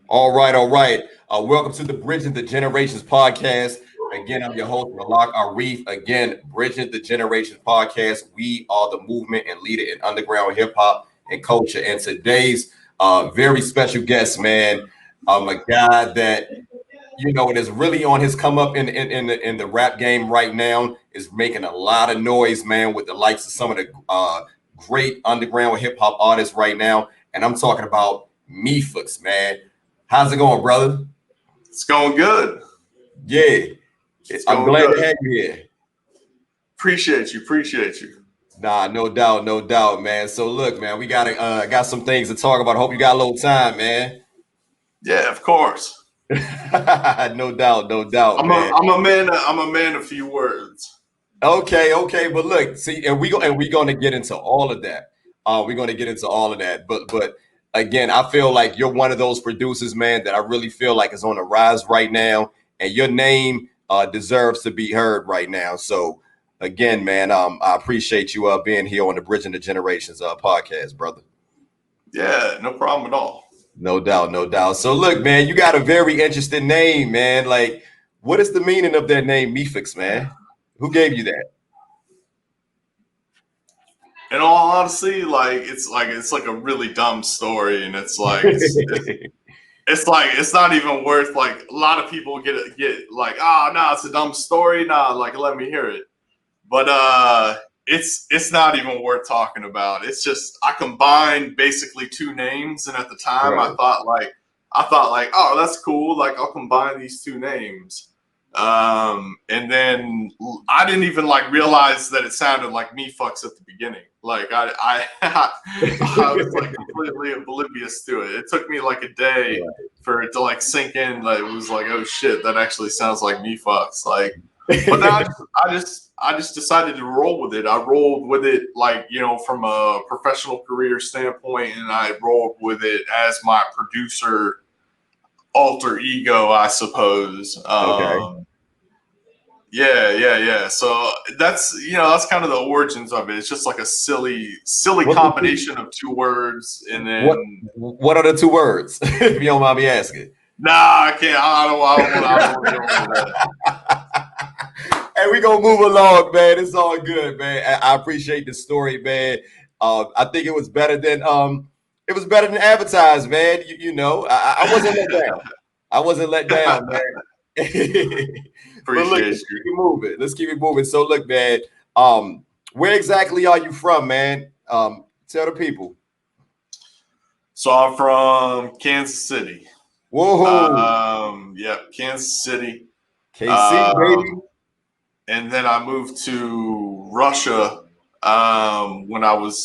All right, all right. Welcome to the Bridging the Generations podcast. Again, I'm your host, Malak Arif. Again, Bridging the Generations podcast. We are the movement and leader in underground hip hop and culture. And today's very special guest, man, a guy that is really on his come up in the rap game right now. Is making a lot of noise, man, with the likes of some of the great underground hip hop artists right now. And I'm talking about Mephux, man. How's it going, brother? It's going good. Yeah, It's I'm going glad to good. have you here. Appreciate you. Appreciate you. Nah, no doubt, man. So look, man, we got some things to talk about. Hope you got a little time, man. Yeah, of course. No doubt, no doubt, I'm a man. I'm a man. I'm a man of few words. Okay, but look, see, and we're gonna get into all of that. We're gonna get into all of that. But again, I feel like you're one of those producers, man, that I really feel like is on the rise right now, and your name deserves to be heard right now. So again, man, I appreciate you being here on the Bridging the Generations podcast, brother. Yeah, no problem at all. No doubt, no doubt. So look, man, you got a very interesting name, man. Like, what is the meaning of that name, Mephux, man? Who gave you that? In all honesty, it's like a really dumb story, and it's not even worth like a lot of people get like, oh no, it's a dumb story. Nah, like let me hear it. But it's not even worth talking about. It's just I combined basically two names, and at the time Right. I thought like, oh, that's cool. Like I'll combine these two names. And then I didn't even like realize that it sounded like me fucks at the beginning. Like I was like completely oblivious to it. It took me like a day for it to like sink in. Like it was like, oh shit, that actually sounds like me fucks. Like, but now I just decided to roll with it. I rolled with it like, from a professional career standpoint, and I rolled with it as my producer alter ego, I suppose. Okay. Yeah. So that's kind of the origins of it. It's just like a silly What's the two, combination of two words, and what then what are the two words? If you don't mind me asking. nah, I can't. I don't want to go into that. Hey, we gonna move along, man. It's all good, man. I appreciate the story, man. I think it was better than advertised, man. I wasn't let down. I wasn't let down, man. But look, Appreciate let's keep you. it moving. Let's keep it moving. So look, man. Where exactly are you from, man? Tell the people. So I'm from Kansas City. Whoa, Yep, Kansas City. KC, Um, baby. and then I moved to Russia when I was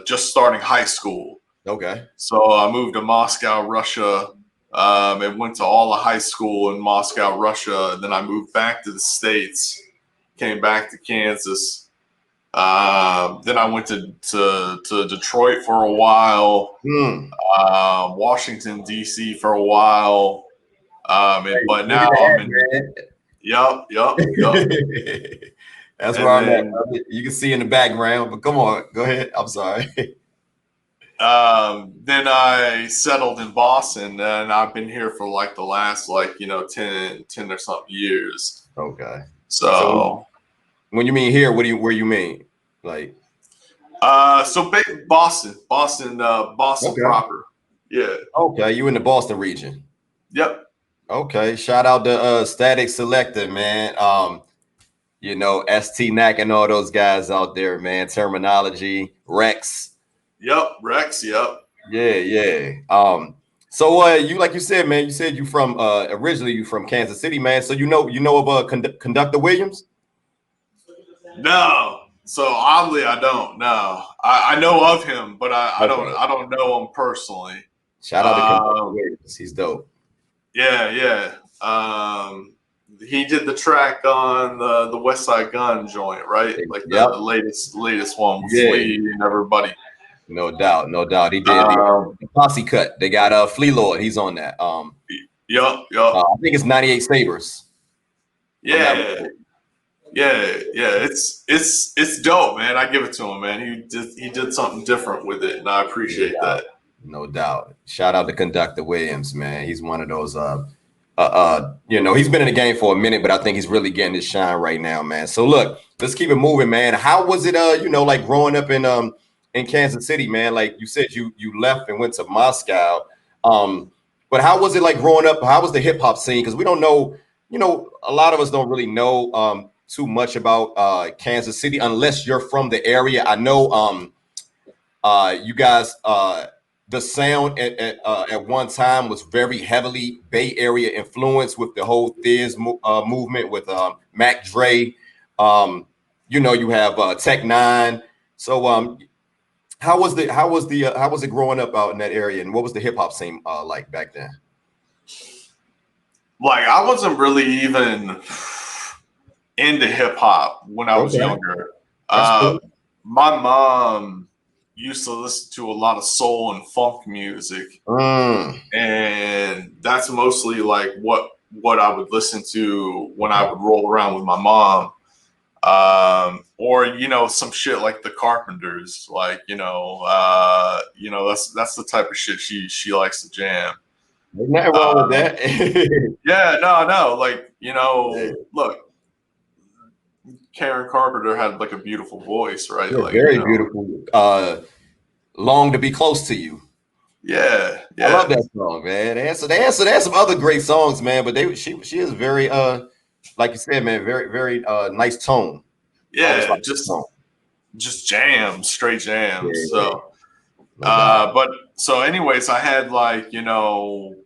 just starting high school. Okay. So I moved to Moscow, Russia, and went to all the high school in Moscow, Russia. And then I moved back to the States, came back to Kansas. Then I went to Detroit for a while, Hmm. Washington, D.C. for a while. But Look now at I'm in, that, yup. man. That's where And I'm at, then brother. You can see in the background, but come on, go ahead. I'm sorry. Then I settled in Boston, and I've been here for like the last 10 or something years. Okay. So So, when you mean here, where you mean? Like, Boston okay. proper. Yeah. Okay, you in the Boston region. Yep. Okay. Shout out to Static Selector, man. ST Knack and all those guys out there, man. Terminology, Rex. Yep. Rex. Yep. Yeah. So you like you said, man, you said you from originally you from Kansas City, man. So you know of Conductor Williams? No. So oddly, I don't. No, I know of him, but I don't. Okay. I don't know him personally. Shout out to Conductor Um, Williams. He's dope. yeah. He did the track on the West Side Gun joint, right? Like the Yep. latest one with Yeah. Flea and everybody. No doubt. No doubt. He did Um, the posse cut. They got Flea Lord. He's on that. yup. I think it's 98 Sabers. If I'm not Yeah, yeah. It's dope, man. I give it to him, man. He did something different with it, and I appreciate yeah, that. No doubt. Shout out to Conductor Williams, man. He's one of those he's been in the game for a minute, but I think he's really getting his shine right now, man. So look, let's keep it moving, man. How was it like growing up in Kansas City, man? Like you said you left and went to Moscow. But how was it like growing up? How was the hip hop scene? Because we don't know, a lot of us don't really know too much about Kansas City unless you're from the area. I know you guys the sound at one time was very heavily Bay Area influenced with the whole Thiz movement with Mac Dre. You have Tech Nine. So how was it growing up out in that area, and what was the hip hop scene like back then? Like I wasn't really even into hip hop when I was younger. Cool. My mom used to listen to a lot of soul and funk music, and that's mostly like what I would listen to when I would roll around with my mom, or some shit like the Carpenters, like that's the type of shit she likes to jam. There's nothing wrong with that. Yeah, no, like look, Karen Carpenter had like a beautiful voice, right? Like, very beautiful. Long to Be Close to You. Yeah. I love that song, man. They had some other great songs, man. But she is very like you said, man, very very nice tone. Yeah, just jams, straight jams. Yeah, so, but so anyways, I had like the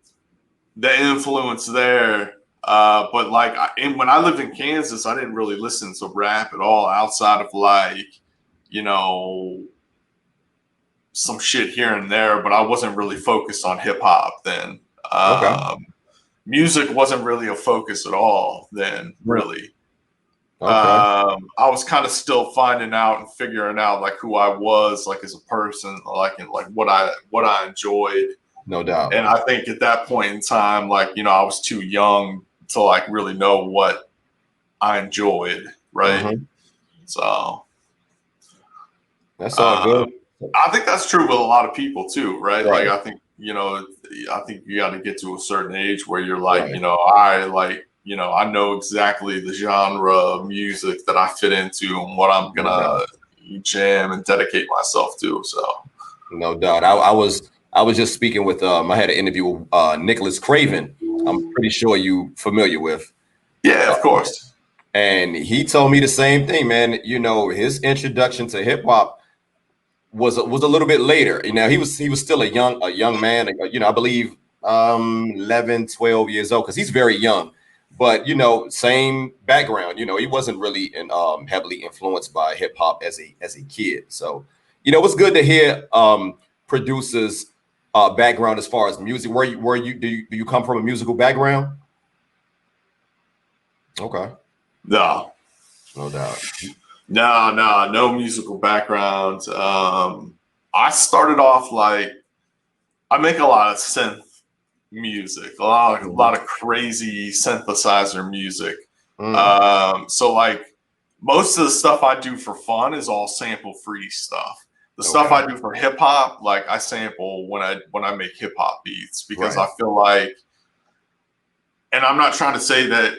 influence there. But like when I lived in Kansas, I didn't really listen to rap at all outside of like some shit here and there, but I wasn't really focused on hip hop then. Music wasn't really a focus at all then, really. I was kind of still finding out and figuring out like who I was, like as a person, like and like what I enjoyed. No doubt. And I think at that point in time, like I was too young to like really know what I enjoyed, right? So that's all good. I think that's true with a lot of people too, right? Like I think you got to get to a certain age where you're like, I know exactly the genre of music that I fit into and what I'm gonna jam and dedicate myself to. So no doubt. I was just speaking with I had an interview with Nicholas Craven. I'm pretty sure you familiar with. Yeah, of course. And he told me the same thing, man. His introduction to hip hop was a little bit later. He was still a young man. I believe 11, 12 years old, because he's very young. But same background. He wasn't really heavily influenced by hip hop as a kid. So it's good to hear producers' background as far as music. Do you come from a musical background? Okay. No doubt. No musical background. I started off like I make a lot of synth music, a lot of crazy synthesizer music. So like most of the stuff I do for fun is all sample free stuff. The stuff I do for hip hop, like I sample when I make hip hop beats, because I feel like, and I'm not trying to say that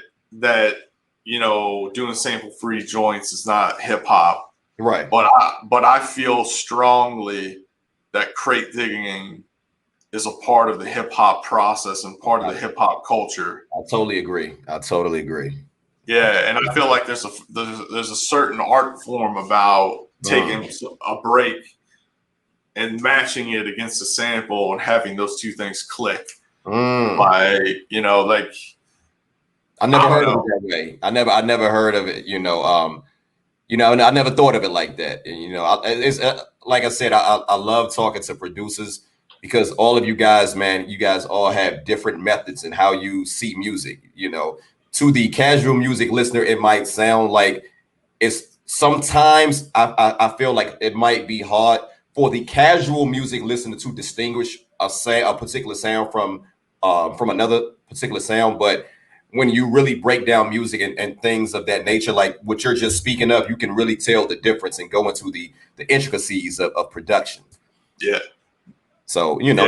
doing sample free joints is not hip hop, right? But I feel strongly that crate digging is a part of the hip hop process and part of the hip hop culture. I totally agree. Yeah, and I feel like there's a certain art form about taking a break and matching it against a sample and having those two things click. Like I never heard of it that way. I never heard of it. I never thought of it like that. It's like I said, I love talking to producers, because all of you guys, man, you guys all have different methods in how you see music. To the casual music listener, it might sound like it's sometimes I feel like it might be hard for the casual music listener to distinguish a particular sound from another particular sound. But when you really break down music and things of that nature, like what you're just speaking of, you can really tell the difference and go into the intricacies of production. Yeah. So, you know,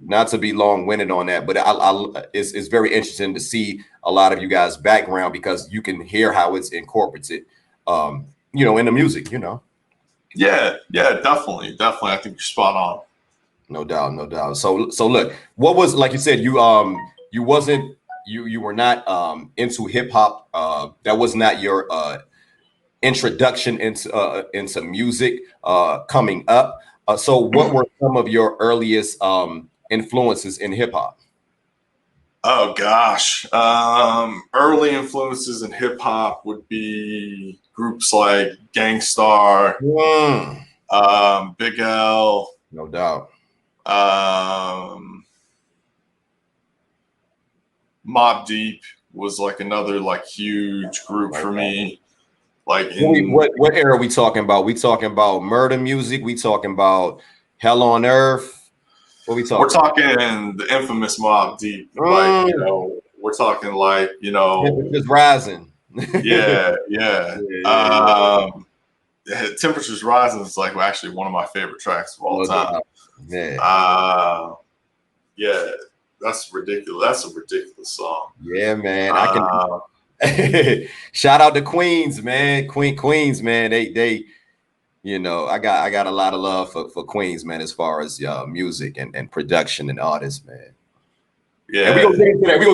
not to be long winded on that, but it's very interesting to see a lot of you guys' background because you can hear how it's incorporated, you know, in the music, you know. Yeah, definitely. I think you're spot on. No doubt, no doubt. So look, what was, like you said, you were not into hip hop. That was not your introduction into music coming up. So what were some of your earliest influences in hip hop? Oh gosh, early influences in hip hop would be groups like Gangstar, Big L, no doubt, Mobb Deep was like another like huge group for me. Like what era are we talking about? We talking about murder music? We talking about Hell on Earth? What we talking? We're talking the infamous Mobb Deep. Like, you know, we're talking like, you know, Temperatures Rising. yeah. Temperatures Rising is like actually one of my favorite tracks of all time. Yeah, that's ridiculous. That's a ridiculous song. Yeah, man. I can shout out to Queens, man. Queens, man. They you know, I got a lot of love for Queens, man, as far as music and production and artists, man. Yeah, and we gonna get into that. We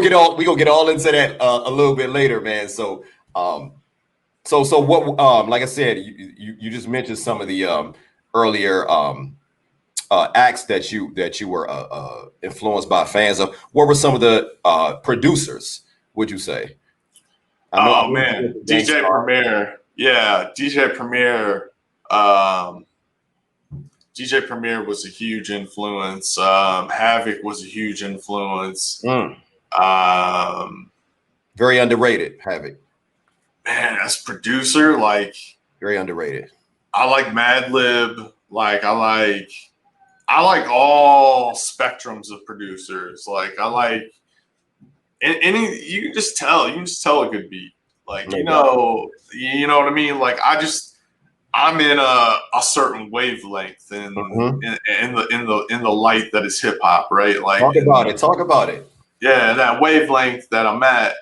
gonna get all into that a little bit later, man. So so what like I said, you just mentioned some of the earlier acts that you were influenced by, fans of. What were some of the producers, would you say? man, DJ Premier. Yeah, DJ Premier. DJ Premier was a huge influence. Havoc was a huge influence. Very underrated, Havoc. Man, as producer, like very underrated. I like Madlib. Like I like all spectrums of producers. Like I like any. You can just tell a good beat. Like you know what I mean. Like I'm in a certain wavelength in the light that is hip hop, right? Like talk about it. Yeah, that wavelength that I'm at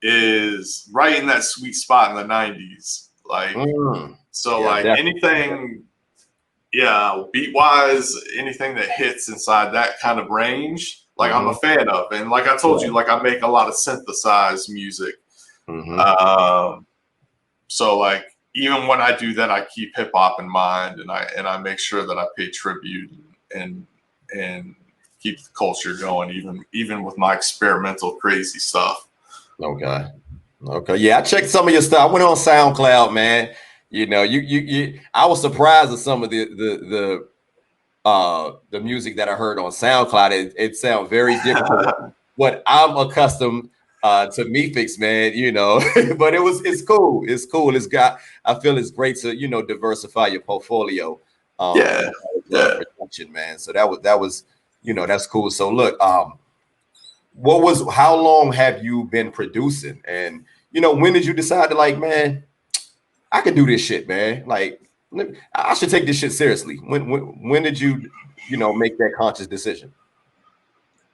is right in that sweet spot in the 90s. Like so, like definitely. Anything, beat wise, anything that hits inside that kind of range, like I'm a fan of. And like I told you, like I make a lot of synthesized music. So like even when I do that, I keep hip hop in mind, and I make sure that I pay tribute and keep the culture going, even with my experimental crazy stuff. Okay. Yeah, I checked some of your stuff. I went on SoundCloud, man. You know, I was surprised at some of the music that I heard on SoundCloud. It sounds very different from what I'm accustomed to Mephux, man, you know. But it's cool. It's cool. I feel it's great to, you know, diversify your portfolio. Production, man. So that was, you know, that's cool. So look, how long have you been producing? And, you know, when did you decide to, like, man, I can do this shit, man. Like, I should take this shit seriously. When did you, you know, make that conscious decision?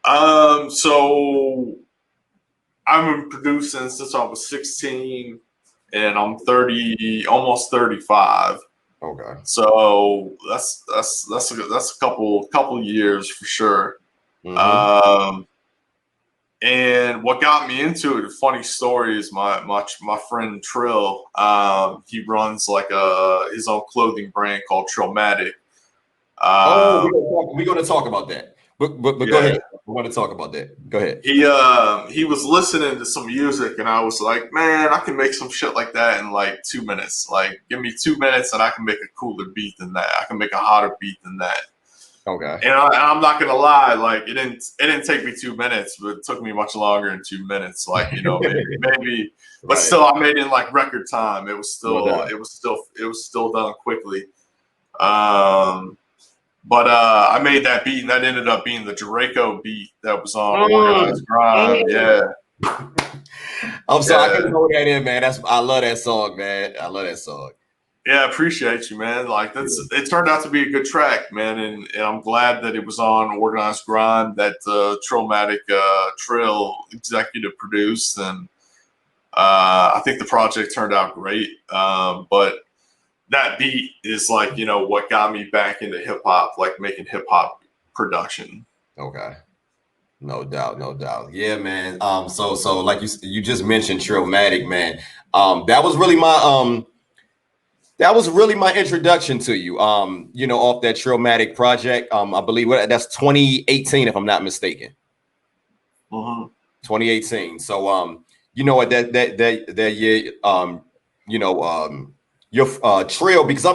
So I've been producing since I was 16, and I'm 30, almost 35. Okay. So that's a couple years for sure. And what got me into it, a funny story, is my friend Trill. He runs like his own clothing brand called Trillmatic. We're going to talk about that. But go ahead. I want to talk about that. Go ahead. He was listening to some music, and I was like, man, I can make some shit like that in like 2 minutes. Like, give me 2 minutes, and I can make a cooler beat than that. I can make a hotter beat than that. Okay. And I'm not gonna lie, like it didn't take me 2 minutes, but it took me much longer than 2 minutes. Like, you know, maybe but still, I made it in like record time. It was still done quickly. But I made that beat, and that ended up being the Draco beat that was on Organized Grind. Yeah. I'm sorry, I couldn't hold that in, man. I love that song, man. I love that song. Yeah, appreciate you, man. Like it turned out to be a good track, man, and I'm glad that it was on Organized Grind that Trillmatic Trill executive produced, and I think the project turned out great. But that beat is like, what got me back into hip hop, like making hip hop production. Okay. No doubt, no doubt. Yeah, man. So like you just mentioned Trillmatic, man. That was really my introduction to you. Off that Trillmatic project. I believe that's 2018, if I'm not mistaken. Mm-hmm. 2018. So what that year, your Trill, because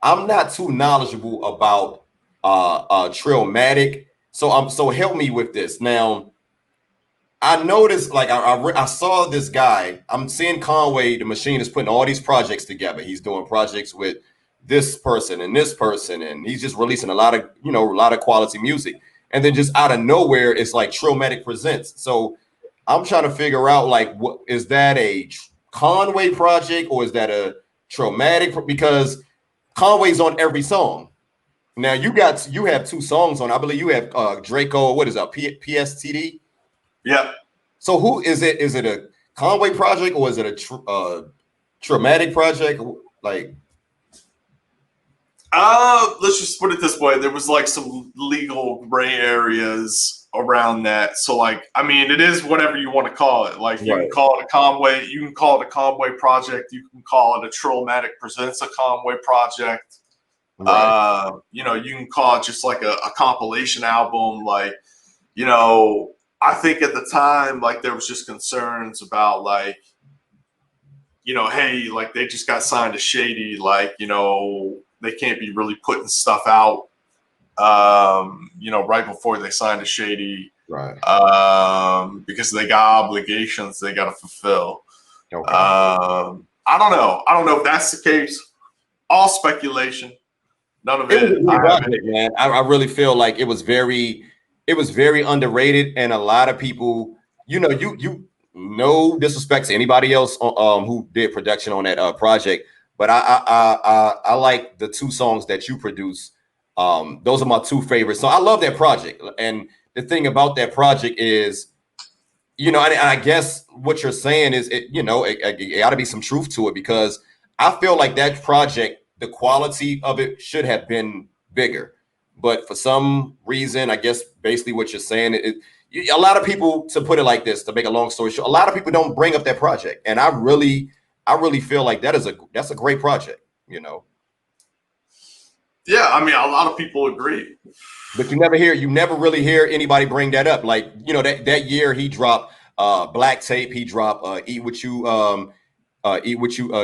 I'm not too knowledgeable about Trillmatic. So help me with this. Now, I noticed, like I saw this guy. I'm seeing Conway, the machine, is putting all these projects together. He's doing projects with this person, and he's just releasing a lot of quality music. And then just out of nowhere, it's like Trillmatic presents. So I'm trying to figure out, like, what is that, a Conway project or is that a Trillmatic? Because Conway's on every song. Now you have two songs on. I believe you have Draco. What is that? PSTD. Yeah. So who is it? Is it a Conway project or is it a Trillmatic project? Like, let's just put it this way: there was like some legal gray areas around that. So, like, I mean, it is whatever you want to call it. Like, you can call it a Conway. You can call it a Conway project. You can call it a Trillmatic presents a Conway project. right. You can call it just like a compilation album. Like, I think at the time, like, there was just concerns about, like, hey, like, they just got signed to Shady, like, they can't be really putting stuff out, right before they signed to Shady, Right. because they got obligations they got to fulfill. Okay. I don't know. I don't know if that's the case. All speculation. None of it. Man. I really feel like it was very underrated, and a lot of people, you no disrespect to anybody else who did production on that project, but I like the two songs that you produce. Those are my two favorites. So I love that project, and the thing about that project is, and I guess what you're saying is, it got to be some truth to it, because I feel like that project, the quality of it should have been bigger. But for some reason, I guess basically what you're saying, a lot of people, to put it like this, to make a long story short, a lot of people don't bring up that project. And I really feel like that's a great project, Yeah, I mean, a lot of people agree. But you never really hear anybody bring that up. Like, that year he dropped Black Tape, he dropped Eat What You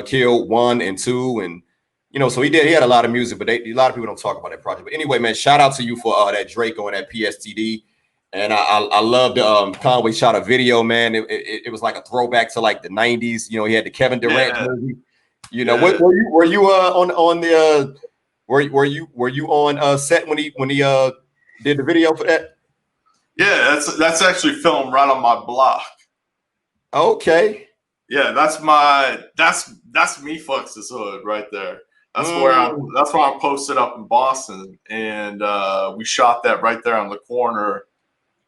Kill 1 and 2, and so he had a lot of music, but a lot of people don't talk about that project. But anyway, man, shout out to you for that Draco and that PSTD. And I loved Conway shot a video, man. It was like a throwback to like the 90s. He had the Kevin Durant movie. Were you on the were you on set when he did the video for that? Yeah, that's actually filmed right on my block. Okay. Yeah, that's Mephux' hood right there. That's where I'm posted up in Boston, and we shot that right there on the corner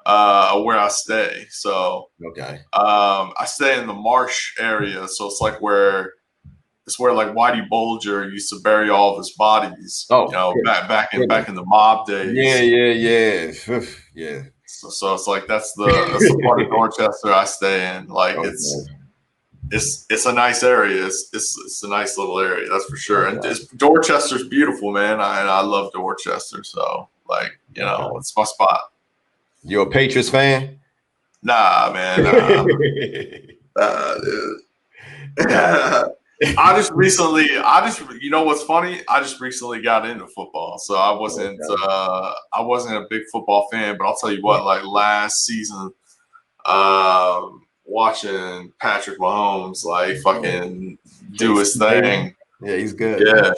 where I stay. So okay, I stay in the Marsh area, so it's like where like Whitey Bulger used to bury all of his bodies. Oh, back in the mob days. Yeah. So it's like that's the part of Dorchester I stay in. Like it's a nice area. It's a nice little area, that's for sure. And Dorchester's beautiful, man. I love Dorchester. So, like, it's my spot. You a Patriots fan? Nah, man. Dude. I just recently, what's funny? I just recently got into football, so I wasn't a big football fan. But I'll tell you what, like last season, watching Patrick Mahomes like fucking do his thing. Yeah, he's good. Yeah.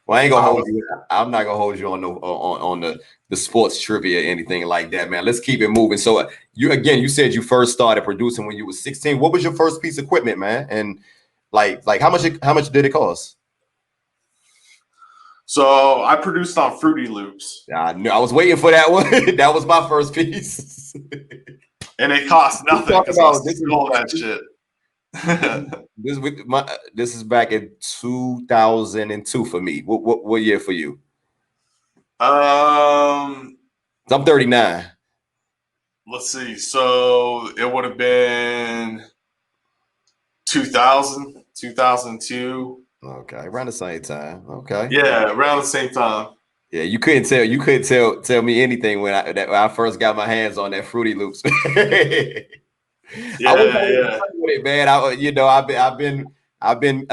Well, I ain't gonna hold you. I'm not gonna hold you on the sports trivia or anything like that, man. Let's keep it moving. So you said you first started producing when you were 16. What was your first piece of equipment, man? And like how much did it cost? So I produced on Fruity Loops. I knew I was waiting for that one. That was my first piece. And it cost nothing because I stole that shit. This is back in 2002 for me. What year for you? Um, I'm 39. let's see. So it would have been 2000, 2002. Okay, around the same time. Okay. Yeah, around the same time. Yeah, you couldn't tell me anything when I first got my hands on that Fruity Loops. Yeah, I wish I yeah. with it, man. I've been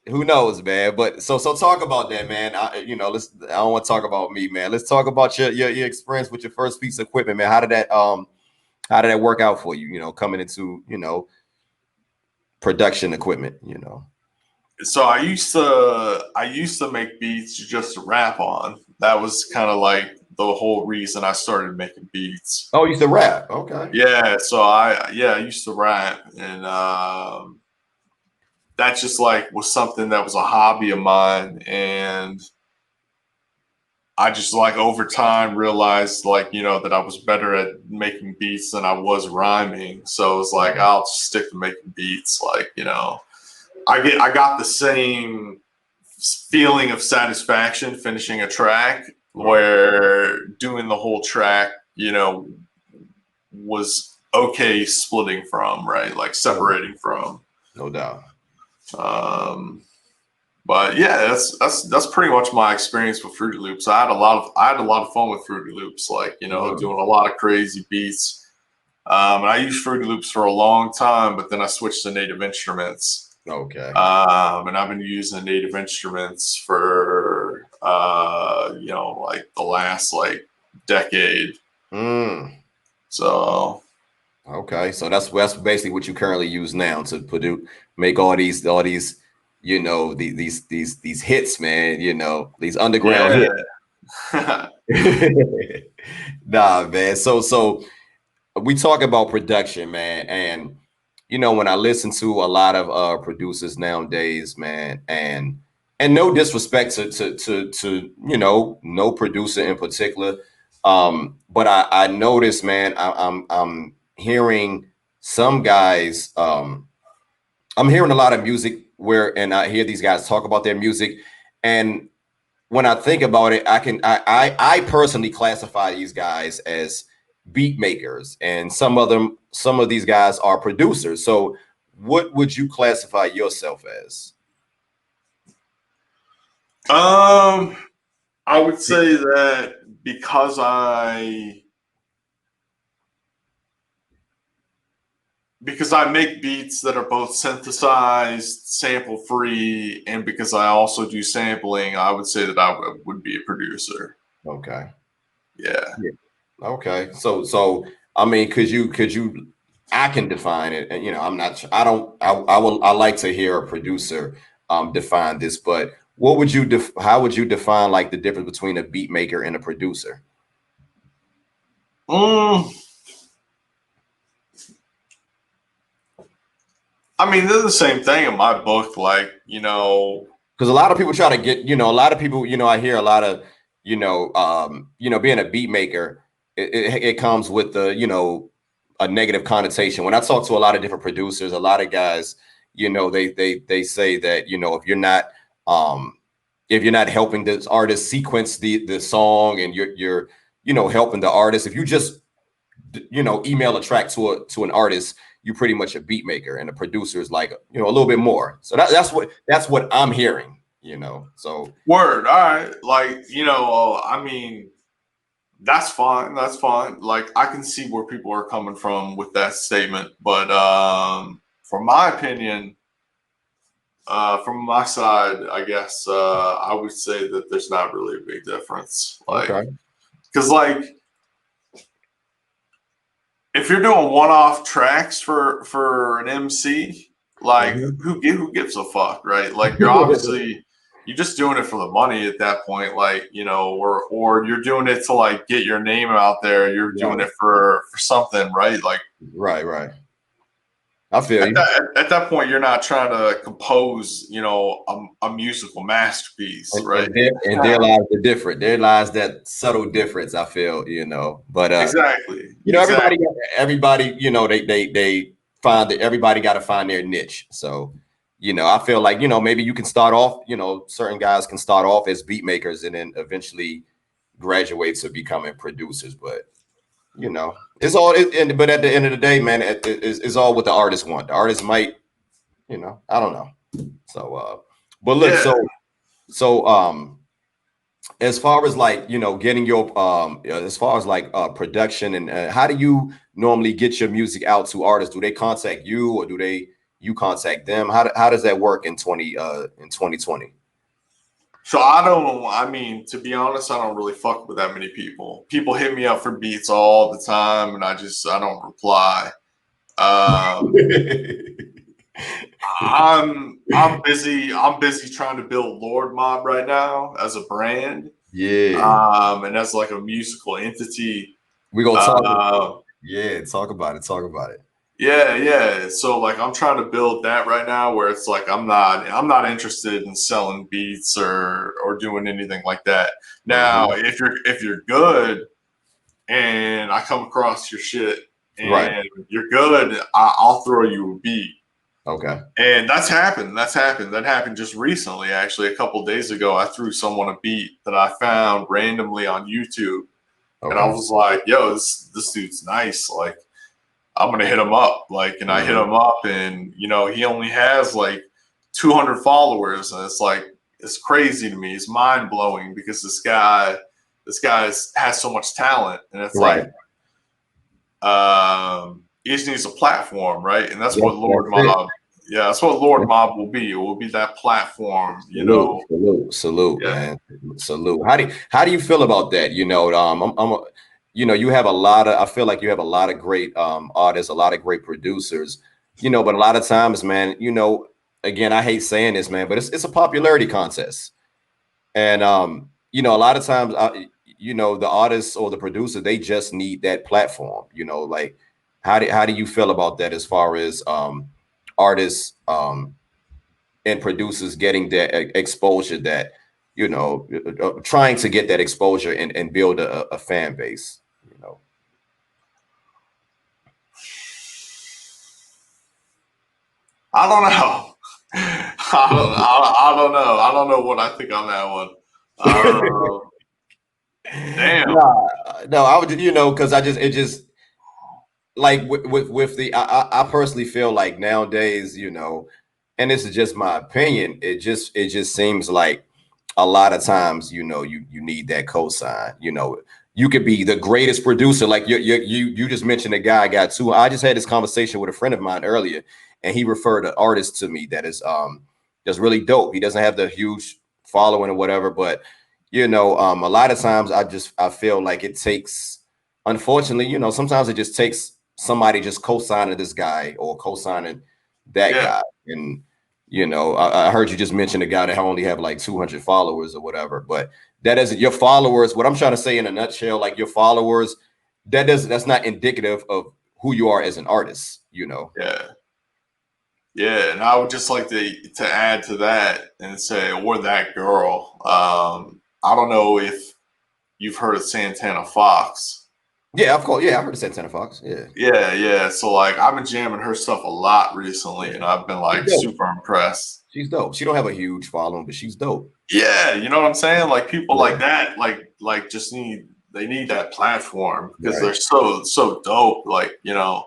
who knows, man. But so talk about that, man. I don't want to talk about me, man. Let's talk about your experience with your first piece of equipment, man. How did that work out for you? Coming into production equipment. So I used to make beats just to rap on. That was kind of like the whole reason I started making beats. Oh, you used to rap? Okay. Yeah, so I used to rap, and that just like was something that was a hobby of mine, and I just like over time realized that I was better at making beats than I was rhyming. So it was like I'll just stick to making beats. I got the same feeling of satisfaction finishing a track where doing the whole track, was okay splitting from, right? Like separating from. No doubt. But yeah, that's pretty much my experience with Fruity Loops. I had a lot of fun with Fruity Loops, doing a lot of crazy beats. And I used Fruity Loops for a long time, but then I switched to Native Instruments. Okay. And I've been using Native Instruments for like the last decade. So okay, so that's basically what you currently use now to make all these these hits, man. These underground hits. Nah, man. So we talk about production, man, and when I listen to a lot of producers nowadays, man, and no disrespect to no producer in particular, but I notice, man, I'm hearing some guys, I'm hearing a lot of music and I hear these guys talk about their music, and when I think about it, I personally classify these guys as beat makers, and some of these guys are producers. So what would you classify yourself as? I would say that because I make beats that are both synthesized, sample free, and because I also do sampling, I would say that I would be a producer. Okay. Yeah. Okay. So I mean, could you I can define it, and I'm not I like to hear a producer define this, but what would you how would you define like the difference between a beat maker and a producer? I mean, they're the same thing in my book, because a lot of people try to get, a lot of people, I hear a lot of, being a beat maker, it comes with the, a negative connotation. When I talk to a lot of different producers, a lot of guys, they say that, if you're not helping this artist sequence the song, and you're helping the artist, if you just email a track to an artist, you're pretty much a beat maker, and a producer is like a little bit more. So that's what I'm hearing. So word. All right, I mean, that's fine. That's fine. Like, I can see where people are coming from with that statement, but from my opinion, from my side, I guess I would say that there's not really a big difference. Okay. Because if you're doing one-off tracks for an MC, who gives a fuck, right? Like, you're obviously you're just doing it for the money at that point, or you're doing it to get your name out there. You're doing it for something, right? Right. I feel you. At that point, you're not trying to compose, you know, a musical masterpiece, right? And there lies the difference. There lies that subtle difference. I feel, but Exactly. everybody, they find that everybody got to find their niche. So, I feel like, maybe you can start off, certain guys can start off as beat makers and then eventually graduate to becoming producers. But, it's all, but at the end of the day, man, it's all what the artist want. The artist might, I don't know. So, but look, Yeah. so, as far as like getting your as far as like production and how do you normally get your music out to artists? Do they contact you or you contact them? How does that work in 2020? So I mean, to be honest, I don't really fuck with that many people. People hit me up for beats all the time, and I don't reply. I'm busy. I'm busy trying to build Lord Mob right now as a brand. Yeah. And as like a musical entity. We gonna talk about it. Yeah, talk about it. Yeah. So like I'm trying to build that right now where it's like I'm not interested in selling beats or doing anything like that. Now, if you're good and I come across your shit and you're good, I'll throw you a beat. Okay. And that's happened. That happened just recently, actually. A couple of days ago, I threw someone a beat that I found randomly on YouTube. Okay. And I was like, yo, this dude's nice. Like, I'm going to hit him up. Like, and I hit him up and, he only has like 200 followers. And it's like, it's crazy to me. It's mind blowing because this guy has so much talent. And it's like, he just needs a platform, right? And that's what Lord Mob. Yeah, that's what Lord Mob will be. It will be that platform, Salute, man. Salute. How do you feel about that? You have a lot of, I feel like you have a lot of great artists, a lot of great producers, but a lot of times, man, again, I hate saying this, man, but it's a popularity contest. And a lot of times the artists or the producer, they just need that platform, like how do you feel about that as far as artists and producers getting that exposure, that trying to get that exposure and build a fan base? I don't know. I don't know. I don't know what I think on that one. Damn. No, I would, because it just like with the I personally feel like nowadays, and this is just my opinion, it just seems like a lot of times, you need that cosign. You could be the greatest producer, like you just mentioned a guy got two. I just had this conversation with a friend of mine earlier, and he referred an artist to me that is just really dope. He doesn't have the huge following or whatever, but a lot of times I feel like it takes, unfortunately, sometimes it just takes somebody just co-signing this guy or co-signing that guy. And I heard you just mention a guy that only have like 200 followers or whatever, but that isn't your followers. What I'm trying to say in a nutshell, like your followers, that's not indicative of who you are as an artist, Yeah, and I would just like to add to that and say, or that girl. I don't know if you've heard of Santana Fox. Yeah, of course. Yeah, I've heard of Santana Fox. Yeah. Yeah. So like I've been jamming her stuff a lot recently, and I've been like super impressed. She's dope. She don't have a huge following, but she's dope. Yeah, you know what I'm saying? Like people like that, like just need that platform because they're so dope. Like, yeah.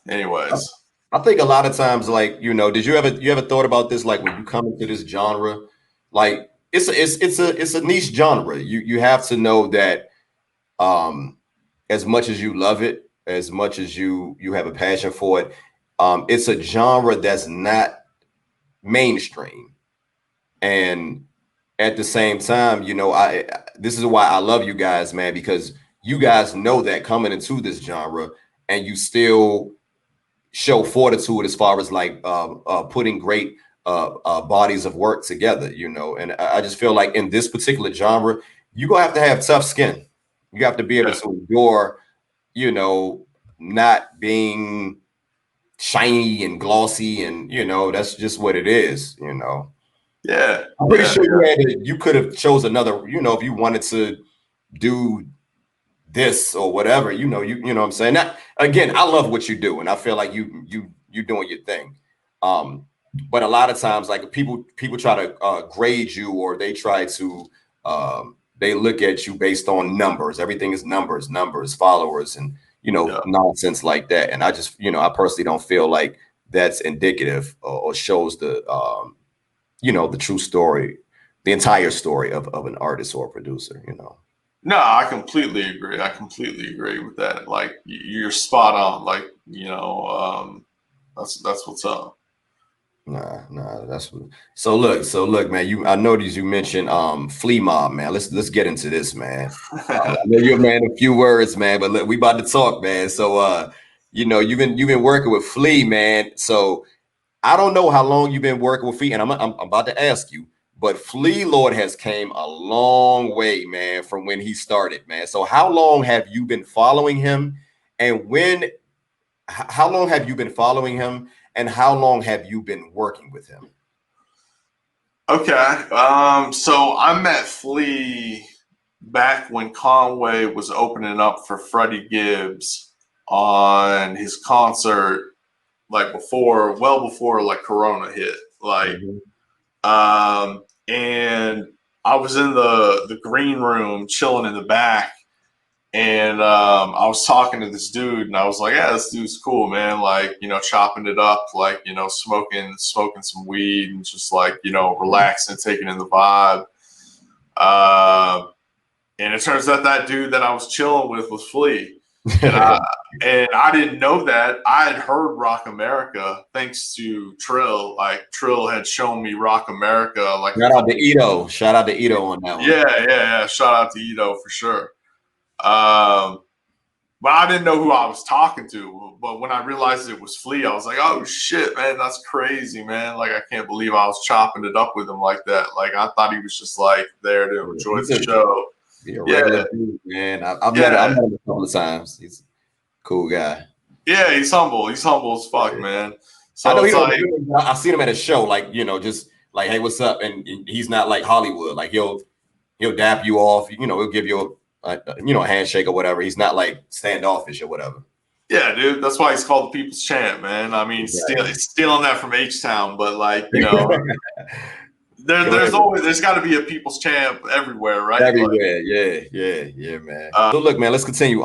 Anyways. I think a lot of times, like, did you ever thought about this? Like when you come into this genre, like it's a niche genre. You have to know that as much as you love it, as much as you have a passion for it, it's a genre that's not mainstream. And at the same time, this is why I love you guys, man, because you guys know that coming into this genre, and you still show fortitude as far as like putting great bodies of work together, and I just feel like in this particular genre, you're gonna have to have tough skin. You have to be able to endure, not being shiny and glossy, and that's just what it is. Yeah, I'm pretty sure you could have chose another. If you wanted to do this or whatever, you know what I'm saying. That, again, I love what you do, and I feel like you doing your thing. But a lot of times, like people try to grade you, or they try to they look at you based on numbers. Everything is numbers, followers, and nonsense like that. And I just I personally don't feel like that's indicative or shows the the true story, the entire story of an artist or a producer. No, I completely agree. With that. Like you're spot on. Like that's what's up. Nah, that's what. So look, man. I noticed you mentioned Flea Mob, man. Let's get into this, man. I know you're a man of few words, man, but look, we about to talk, man. So you've been working with Flea, man. So I don't know how long you've been working with Flea, and I'm about to ask you, but Flea Lord has came a long way, man, from when he started, man. So how long have you been following him, and how long have you been following him, and how long have you been working with him? Okay. So I met Flea back when Conway was opening up for Freddie Gibbs on his concert, like well before like Corona hit. Like, and I was in the green room chilling in the back. And I was talking to this dude, and I was like, "Yeah, this dude's cool, man. Like, chopping it up, like, smoking some weed, and just like, relaxing, taking in the vibe." And it turns out that dude that I was chilling with was Flea, and I didn't know that. I had heard Rock America thanks to Trill. Like, Trill had shown me Rock America. Like, shout out to Ito. Shout out to Ito on that one. Yeah. Shout out to Ito for sure. But I didn't know who I was talking to. But when I realized it was Flea, I was like, "Oh shit, man, that's crazy, man! Like, I can't believe I was chopping it up with him like that. Like, I thought he was just like there to enjoy the show." Be a regular dude, man. I've met him a couple of times. He's a cool guy. Yeah, he's humble. He's humble as fuck, man. So I know I've seen him at a show, like just like, "Hey, what's up?" And he's not like Hollywood. Like he'll dap you off. He'll give you a handshake or whatever. He's not like standoffish or whatever. Yeah, dude. That's why he's called the People's Champ, man. I mean, stealing that from H-Town, but like, there's got to be a People's Champ everywhere, right? Everywhere, yeah, man. So look, man, let's continue.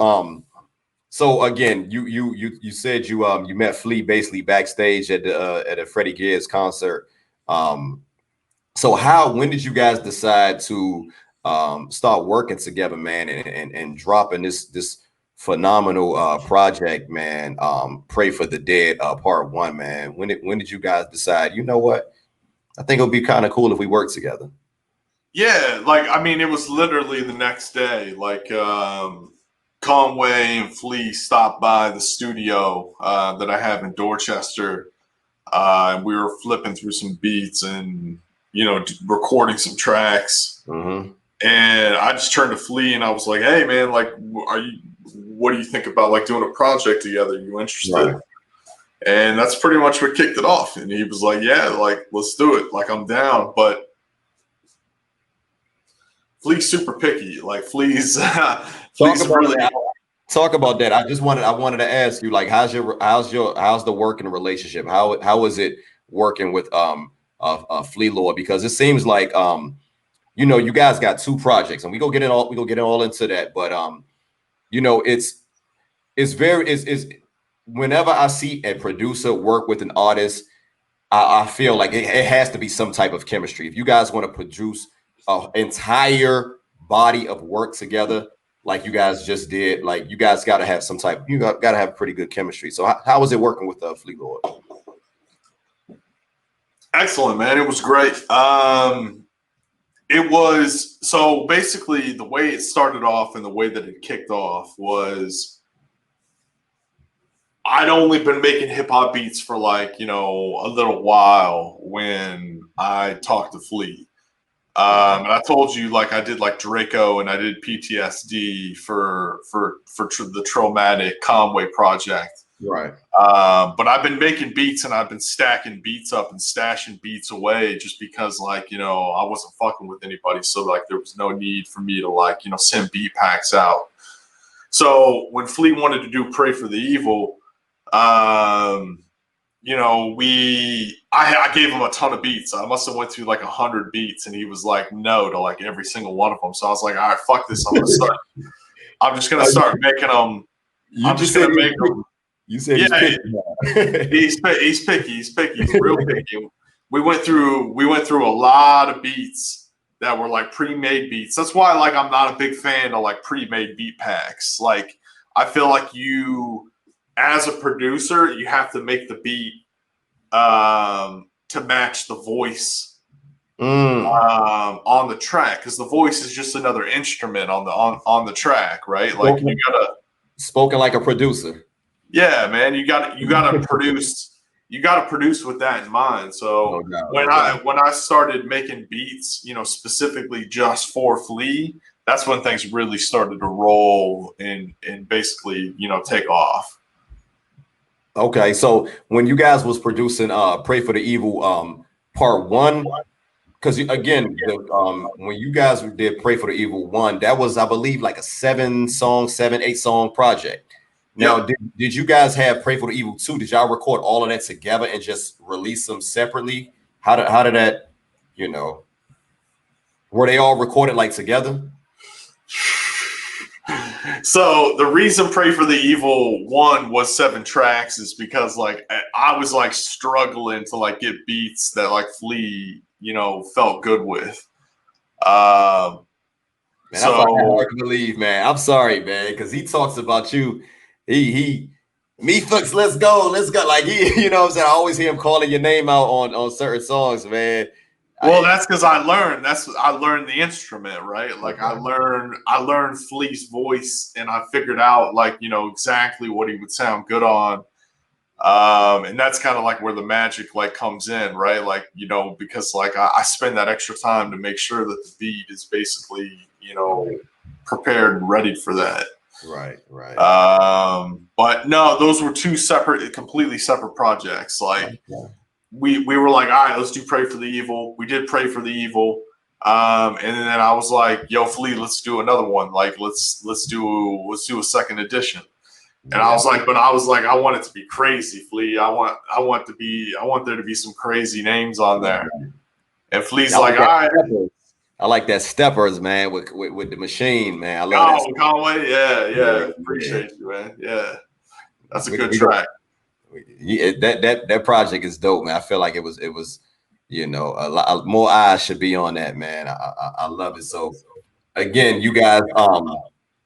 So again, you said you met Flea basically backstage at a Freddie Gibbs concert. So when did you guys decide to start working together, man, and dropping this phenomenal project, man? Pray for the Dead, part 1, man. When did you guys decide, you know what? I think it'll be kind of cool if we work together. Yeah, like, I mean, it was literally the next day. Like, Conway and Flea stopped by the studio that I have in Dorchester. And we were flipping through some beats and, recording some tracks. Mm-hmm. And I just turned to Flea and I was like, "Hey, man, like, what do you think about like doing a project together? You interested?" Right. And that's pretty much what kicked it off. And he was like, "Yeah, like, let's do it. Like, I'm down." But Flea's super picky. Like, Flea's talk about that. I wanted to ask you, like, how's the working relationship? How is it working with Flea Lord? Because it seems like you guys got 2 projects, and we go get it all into that. But it's whenever I see a producer work with an artist, I feel like it has to be some type of chemistry. If you guys want to produce an entire body of work together, like you guys just did, like, you guys got to have got to have pretty good chemistry. So how was it working with Flea Lord? Excellent, man. It was great. It was, so basically the way it started off and the way that it kicked off was, I'd only been making hip hop beats for like, a little while when I talked to Flea. And I told you, like, I did like Draco and I did PTSD for the Trillmatic Conway project. Right. But I've been making beats and I've been stacking beats up and stashing beats away just because, like, you know, I wasn't fucking with anybody. So, like, there was no need for me to, like, you know, send beat packs out. So when Flea wanted to do Pray for the Evil, you know, I gave him a ton of beats. I must have went through like 100 beats, and he was like no to like every single one of them. So I was like, all right, fuck this. I'm just gonna start making them. I'm just gonna make them. You said yeah, he's picky. he's picky. He's picky. He's real picky. We went through a lot of beats that were like pre-made beats. That's why, like, I'm not a big fan of like pre-made beat packs. Like, I feel like you, as a producer, you have to make the beat to match the voice on the track, because the voice is just another instrument on the track, right? Like, you gotta spoken like a producer. Yeah, man, you gotta produce. You got to produce with that in mind. So when I started making beats, you know, specifically just for Flea, that's when things really started to roll and basically, you know, take off. Okay, so when you guys was producing Pray for the Evil part 1, because again, when you guys did Pray for the Evil 1, that was, I believe, like a 8 song project. Now, did you guys have Pray for the Evil 2? Did y'all record all of that together and just release them separately? How did that, you know, were they all recorded like together? So the reason Pray for the Evil 1 was 7 tracks is because, like, I was like struggling to like get beats that like Flea, you know, felt good with. Man, that's hard to believe, man. I'm sorry, man, because he talks about you. He Mephux, let's go. Like, you know what I'm saying? I always hear him calling your name out on certain songs, man. Well, that's because I learned the instrument, right? Like, I learned Flea's voice, and I figured out, like, you know, exactly what he would sound good on. And that's kind of like where the magic like comes in, right? Like, you know, because like I spend that extra time to make sure that the beat is basically, you know, prepared and ready for that. Right. But no, those were 2 completely separate projects. Like, we were like, all right, let's do Pray for the Evil. We did Pray for the Evil. And then I was like, yo, Flea, let's do another one. Like, let's do a second edition. And I was like, I want it to be crazy, Flea. I want there to be some crazy names on there. And Flea's like, all right. I like that Steppers, man, with the machine, man. I love that. Conway, yeah. Appreciate you, man. Yeah, that's a good track. Yeah, that project is dope, man. I feel like it was, you know, a lot more eyes should be on that, man. I love it. So, again, you guys,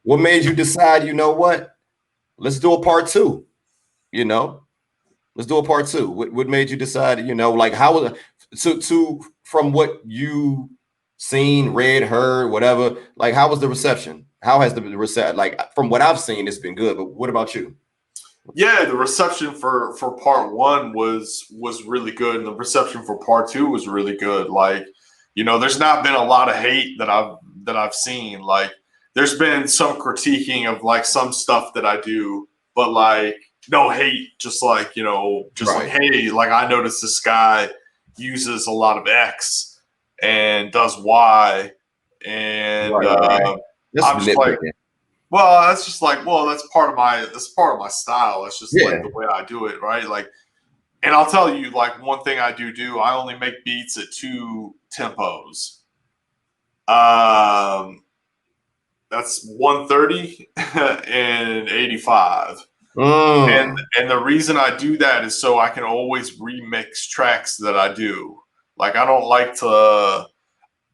what made you decide? You know what? Let's do a part 2. You know, let's do a part 2. What made you decide? You know, like how was to from what you seen, read, heard, whatever, like how was the reception? How has the reception, like from what I've seen, it's been good, but what about you? Yeah, the reception for part 1 was really good, and the reception for part 2 was really good. Like, you know, there's not been a lot of hate that I've seen. Like, there's been some critiquing of like some stuff that I do, but like no hate, just like, you know, just like, hey, like, I noticed this guy uses a lot of X and does Y, and I'm just like, well, that's just like, well, that's part of my style. That's just like the way I do it, right? Like, and I'll tell you, like, one thing I do, I only make beats at 2 tempos. That's 130 and 85. And the reason I do that is so I can always remix tracks that I do. Like, I don't like to,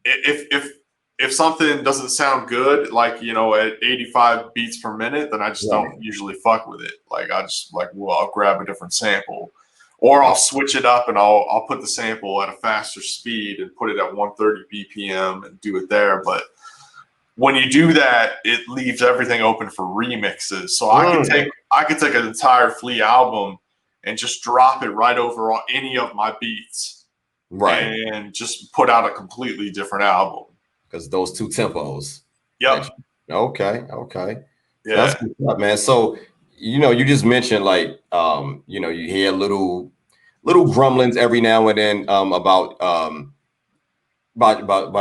if something doesn't sound good, like, you know, at 85 beats per minute, then I just don't usually fuck with it. Like, I just like, well, I'll grab a different sample, or I'll switch it up and I'll put the sample at a faster speed and put it at 130 BPM and do it there. But when you do that, it leaves everything open for remixes. So I could take an entire Flea album and just drop it right over any of my beats Right. and just put out a completely different album. Because those two tempos. Yep. Okay. Okay. That's Yeah. what's up, man. So, you just mentioned like, you hear little grumblings every now and then about a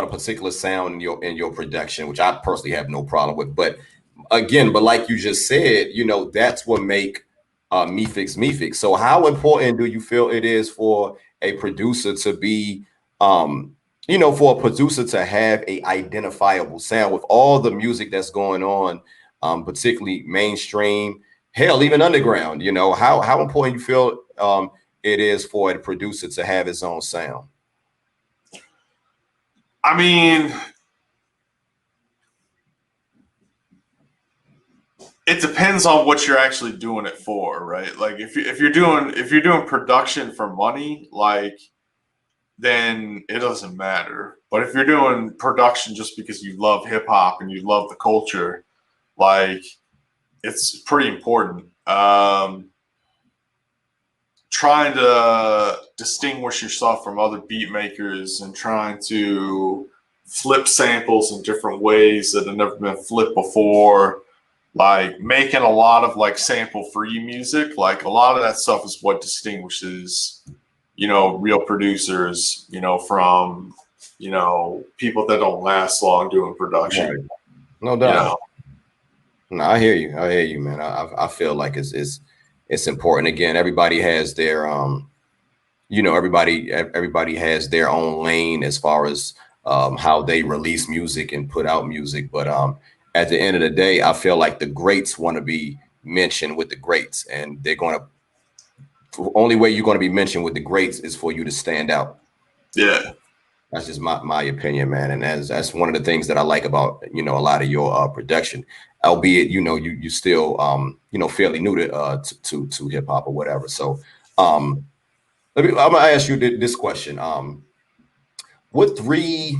particular sound in your production, which I personally have no problem with. But again, like you just said, that's what make Mephux. So how important do you feel it is for a producer to be for a producer to have a identifiable sound with all the music that's going on, particularly mainstream, hell, even underground? How important you feel it is for a producer to have his own sound? I mean, it depends on what you're actually doing it for, right? Like if you're doing production for money, like, then it doesn't matter. But if you're doing production just because you love hip hop and you love the culture, like, it's pretty important. Trying to distinguish yourself from other beat makers and trying to flip samples in different ways that have never been flipped before, like making a lot of like sample free music, like a lot of that stuff is what distinguishes, real producers, from, people that don't last long doing production. Right. No doubt. No, I hear you, man. I feel like it's important. Again, everybody has their everybody has their own lane as far as how they release music and put out music. But at the end of the day, I feel like the greats want to be mentioned with the greats, and they're going to. The only way you're going to be mentioned with the greats is for you to stand out. Yeah. That's just my opinion, man. And that's one of the things that I like about, a lot of your production, albeit, you still, fairly new to hip hop or whatever. So I'm going to ask you this question. What three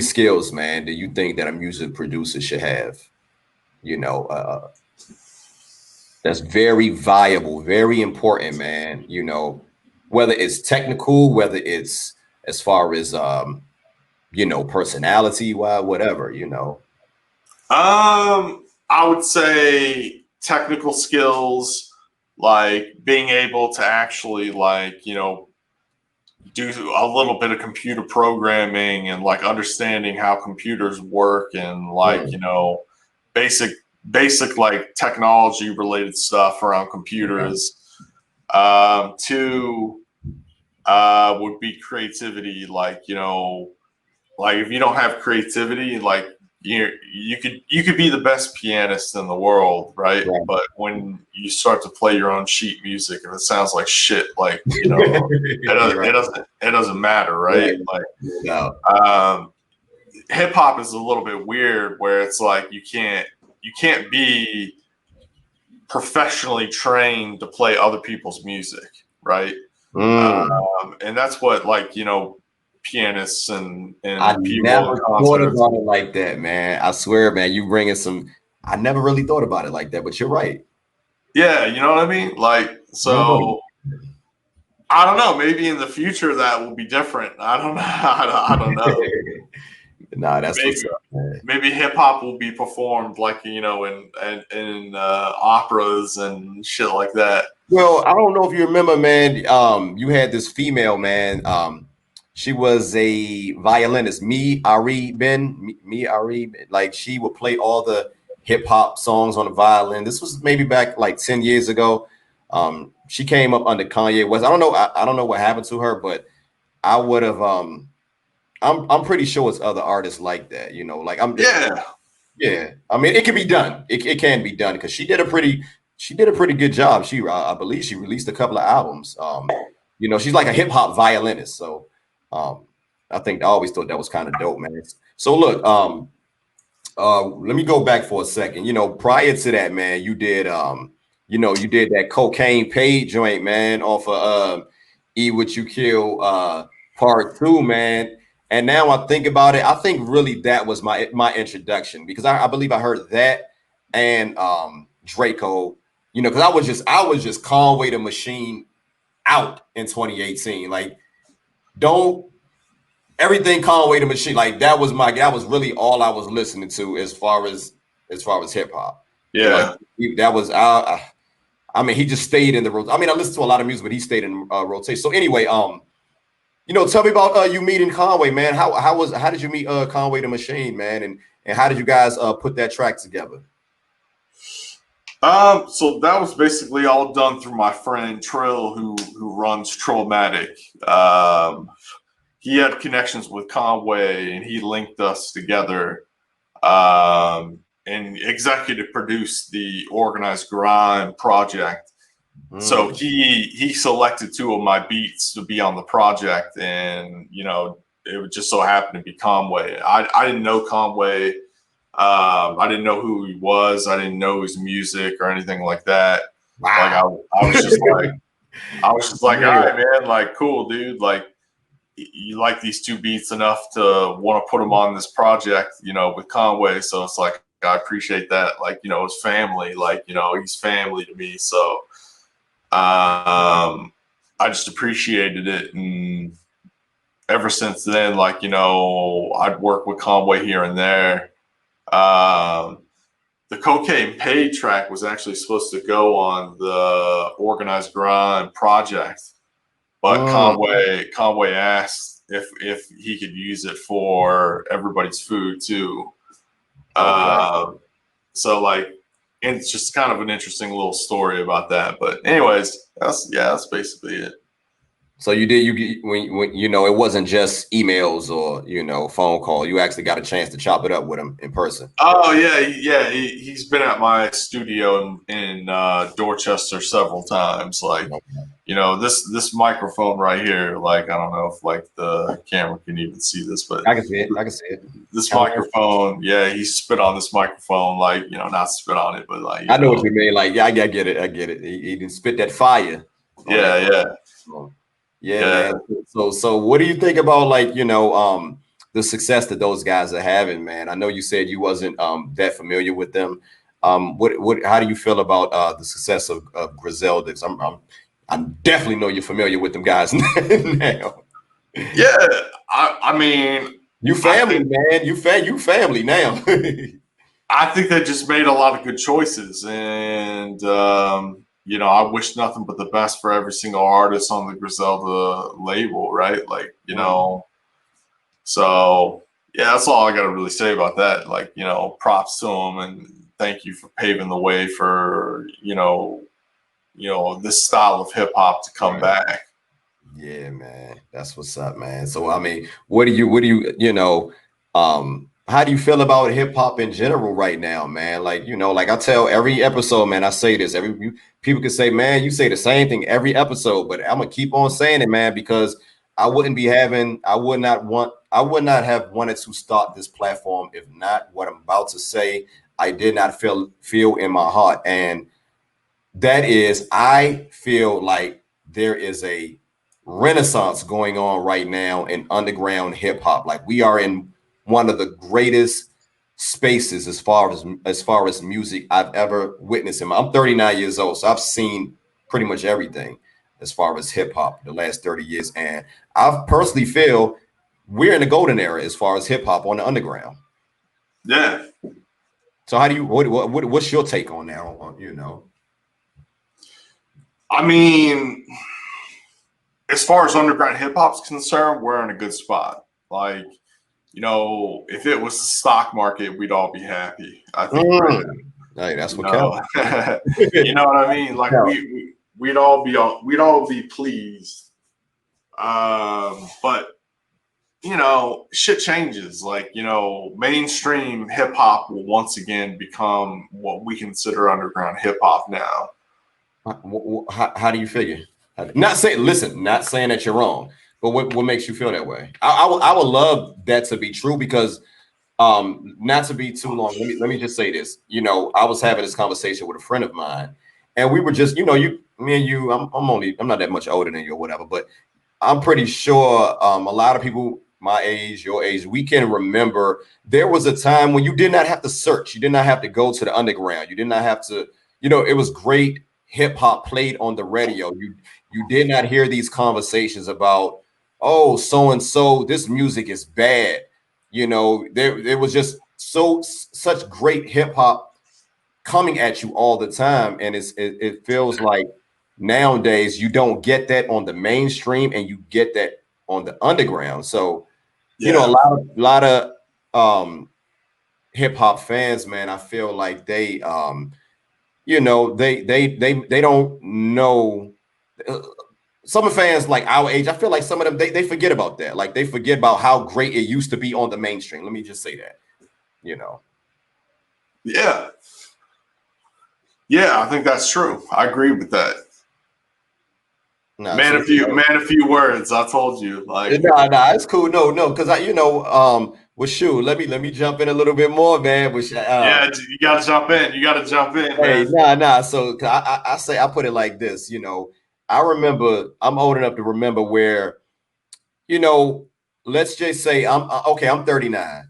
skills, man, do you think that a music producer should have? That's very viable, very important, man. Whether it's technical, whether it's as far as personality wise, whatever. I would say technical skills, like being able to actually, like, do a little bit of computer programming and like understanding how computers work and like, basic like technology related stuff around computers. Two would be creativity, like, like if you don't have creativity, like you could be the best pianist in the world, right? But when you start to play your own sheet music and it sounds like shit, like, it doesn't matter, right? Like, hip hop is a little bit weird, where it's like you can't be professionally trained to play other people's music, right? And that's what, like, pianists and I people never in thought concerts. about it like that, man. I swear, man, you bringing some. I never really thought about it like that, but you're right. Yeah, you know what I mean? Like, so I don't know. Maybe in the future that will be different. I don't know. I don't know. Nah, that's Maybe, what's up, man. maybe hip hop will be performed like, in operas and shit like that. Well, I don't know if you remember, man. You had this female, man. She was a violinist, me Ari. Like, she would play all the hip hop songs on the violin. This was maybe back like 10 years ago. She came up under Kanye West. I don't know. I don't know what happened to her, but I would have. I'm pretty sure it's other artists like that. Like yeah. I mean, it can be done. It can be done because she did a pretty good job. I believe she released a couple of albums. She's like a hip hop violinist. So I always thought that was kind of dope, man. So look, let me go back for a second. Prior to that, man, you did you did that Cocaine Paid joint, man, off of E What You Kill Part 2, man. And now I think about it, I think really that was my introduction, because I believe I heard that and Draco, because I was just Conway the Machine out in 2018. Like, don't everything Conway the Machine. Like that was really all I was listening to as far as hip hop. Yeah. That was I mean, he just stayed in the rotation. I mean, I listened to a lot of music, but he stayed in rotation. So anyway, tell me about you meeting Conway, man. How did you meet Conway the Machine, man, and how did you guys put that track together? So that was basically all done through my friend Trill, who runs Trillmatic. He had connections with Conway, and he linked us together, and executive produced the Organized Grind project. So he selected 2 of my beats to be on the project, and it would just so happen to be Conway. I didn't know Conway. I didn't know who he was. I didn't know his music or anything like that. Wow. Like I was just like, all right, man, like cool, dude. Like you like these 2 beats enough to want to put them on this project, with Conway. So it's like, I appreciate that. Like, his family, like, he's family to me. So, I just appreciated it. And ever since then, like, I'd work with Conway here and there. The Cocaine Paid track was actually supposed to go on the Organized Grind project, but Conway asked if he could use it for Everybody's Food too. So like, it's just kind of an interesting little story about that. But anyways, that's basically it. So when it wasn't just emails or phone call. You actually got a chance to chop it up with him in person. Oh yeah. He's been at my studio in Dorchester several times. Like, this microphone right here. Like, I don't know if like the camera can even see this, but I can see it. This microphone, yeah, he spit on this microphone. Like, not spit on it, but like I know what you mean. Like, yeah, I get it. He didn't spit that fire. Yeah, man. So what do you think about the success that those guys are having, man? I know you said you wasn't that familiar with them. How do you feel about the success of Griselda? I definitely know you're familiar with them guys now. Yeah, I mean, you family, man. You family now. I think they just made a lot of good choices, and I wish nothing but the best for every single artist on the Griselda label, right? Like, so yeah, that's all I got to really say about that. Like, props to them, and thank you for paving the way for, this style of hip hop to come back. Yeah, man, that's what's up, man. So, I mean, how do you feel about hip hop in general right now, man? Like, like I tell every episode, man, I say this. People can say, man, you say the same thing every episode, but I'm gonna keep on saying it, man, because I would not have wanted to start this platform if not what I'm about to say I did not feel in my heart. And that is, I feel like there is a renaissance going on right now in underground hip hop. Like, we are in one of the greatest spaces as far as music I've ever witnessed. I'm 39 years old, so I've seen pretty much everything as far as hip hop the last 30 years. And I personally feel we're in the golden era as far as hip hop on the underground. Yeah. So how do you, what's your take on that? I mean, as far as underground hip hop's concerned, we're in a good spot. Like, if it was the stock market, we'd all be happy. I think hey, that's what counts. You know what I mean? Like, we'd all be pleased. But shit changes. Like, mainstream hip hop will once again become what we consider underground hip hop now. How do you figure? Not saying that you're wrong, but what makes you feel that way? I would love that to be true, because not to be too long, let me just say this. I was having this conversation with a friend of mine, and we were just, me and you, I'm not that much older than you or whatever, but I'm pretty sure a lot of people my age, your age, we can remember there was a time when you did not have to search. You did not have to go to the underground. You did not have to, it was great hip hop played on the radio. you did not hear these conversations about, oh, so and so, this music is bad. You know, there was just such great hip hop coming at you all the time, and it feels like nowadays you don't get that on the mainstream, and you get that on the underground. So, you know, a lot of hip hop fans, man, I feel like they you know, they don't know. Some fans like our age, I feel like some of them they forget about that. Like they forget about how great it used to be on the mainstream. Let me just say that, you know. Yeah. Yeah, I think that's true. I agree with that. Nah, Man, a few words. I told you. Like, nah, it's cool. No, because I, you know, well, shoot, let me jump in a little bit more, man. Which, yeah, you gotta jump in. You gotta jump in, hey, man. nah. So I say I put it like this, you know. I remember I'm old enough to remember where, you know, let's just say I'm okay. I'm 39.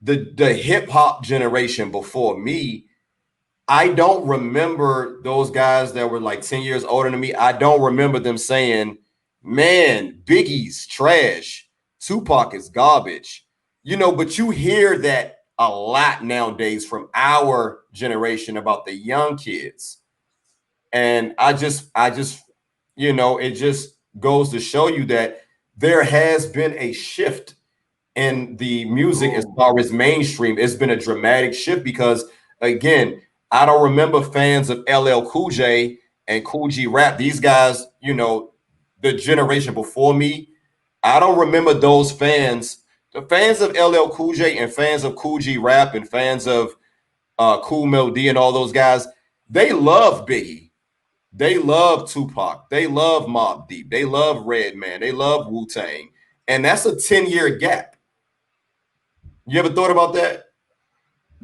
The hip hop generation before me, I don't remember those guys that were like 10 years older than me. I don't remember them saying, man, Biggie's trash. Tupac is garbage. You know, but you hear that a lot nowadays from our generation about the young kids. And I just, you know, it just goes to show you that there has been a shift in the music as far as mainstream. It's been a dramatic shift because, again, I don't remember fans of LL Cool J and Cool G Rap. These guys, you know, the generation before me, I don't remember those fans. The fans of LL Cool J and fans of Cool G Rap and fans of Cool Melody and all those guys, they love Biggie. They love Tupac. They love Mobb Deep. They love Redman. They love Wu-Tang. And that's a 10-year gap. You ever thought about that?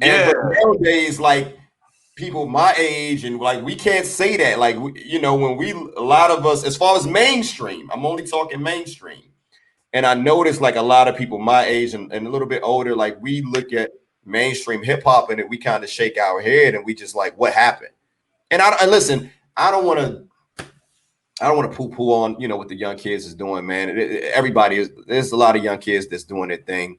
And Yeah. but nowadays, like people my age, and like we can't say that. Like you know, when a lot of us, as far as mainstream, I'm only talking mainstream. And I noticed like a lot of people my age and a little bit older, like we look at mainstream hip hop and we kind of shake our head and we just like, what happened? And listen, I don't want to poo-poo on, you know, what the young kids is doing, man. Everybody is. There's a lot of young kids that's doing their thing.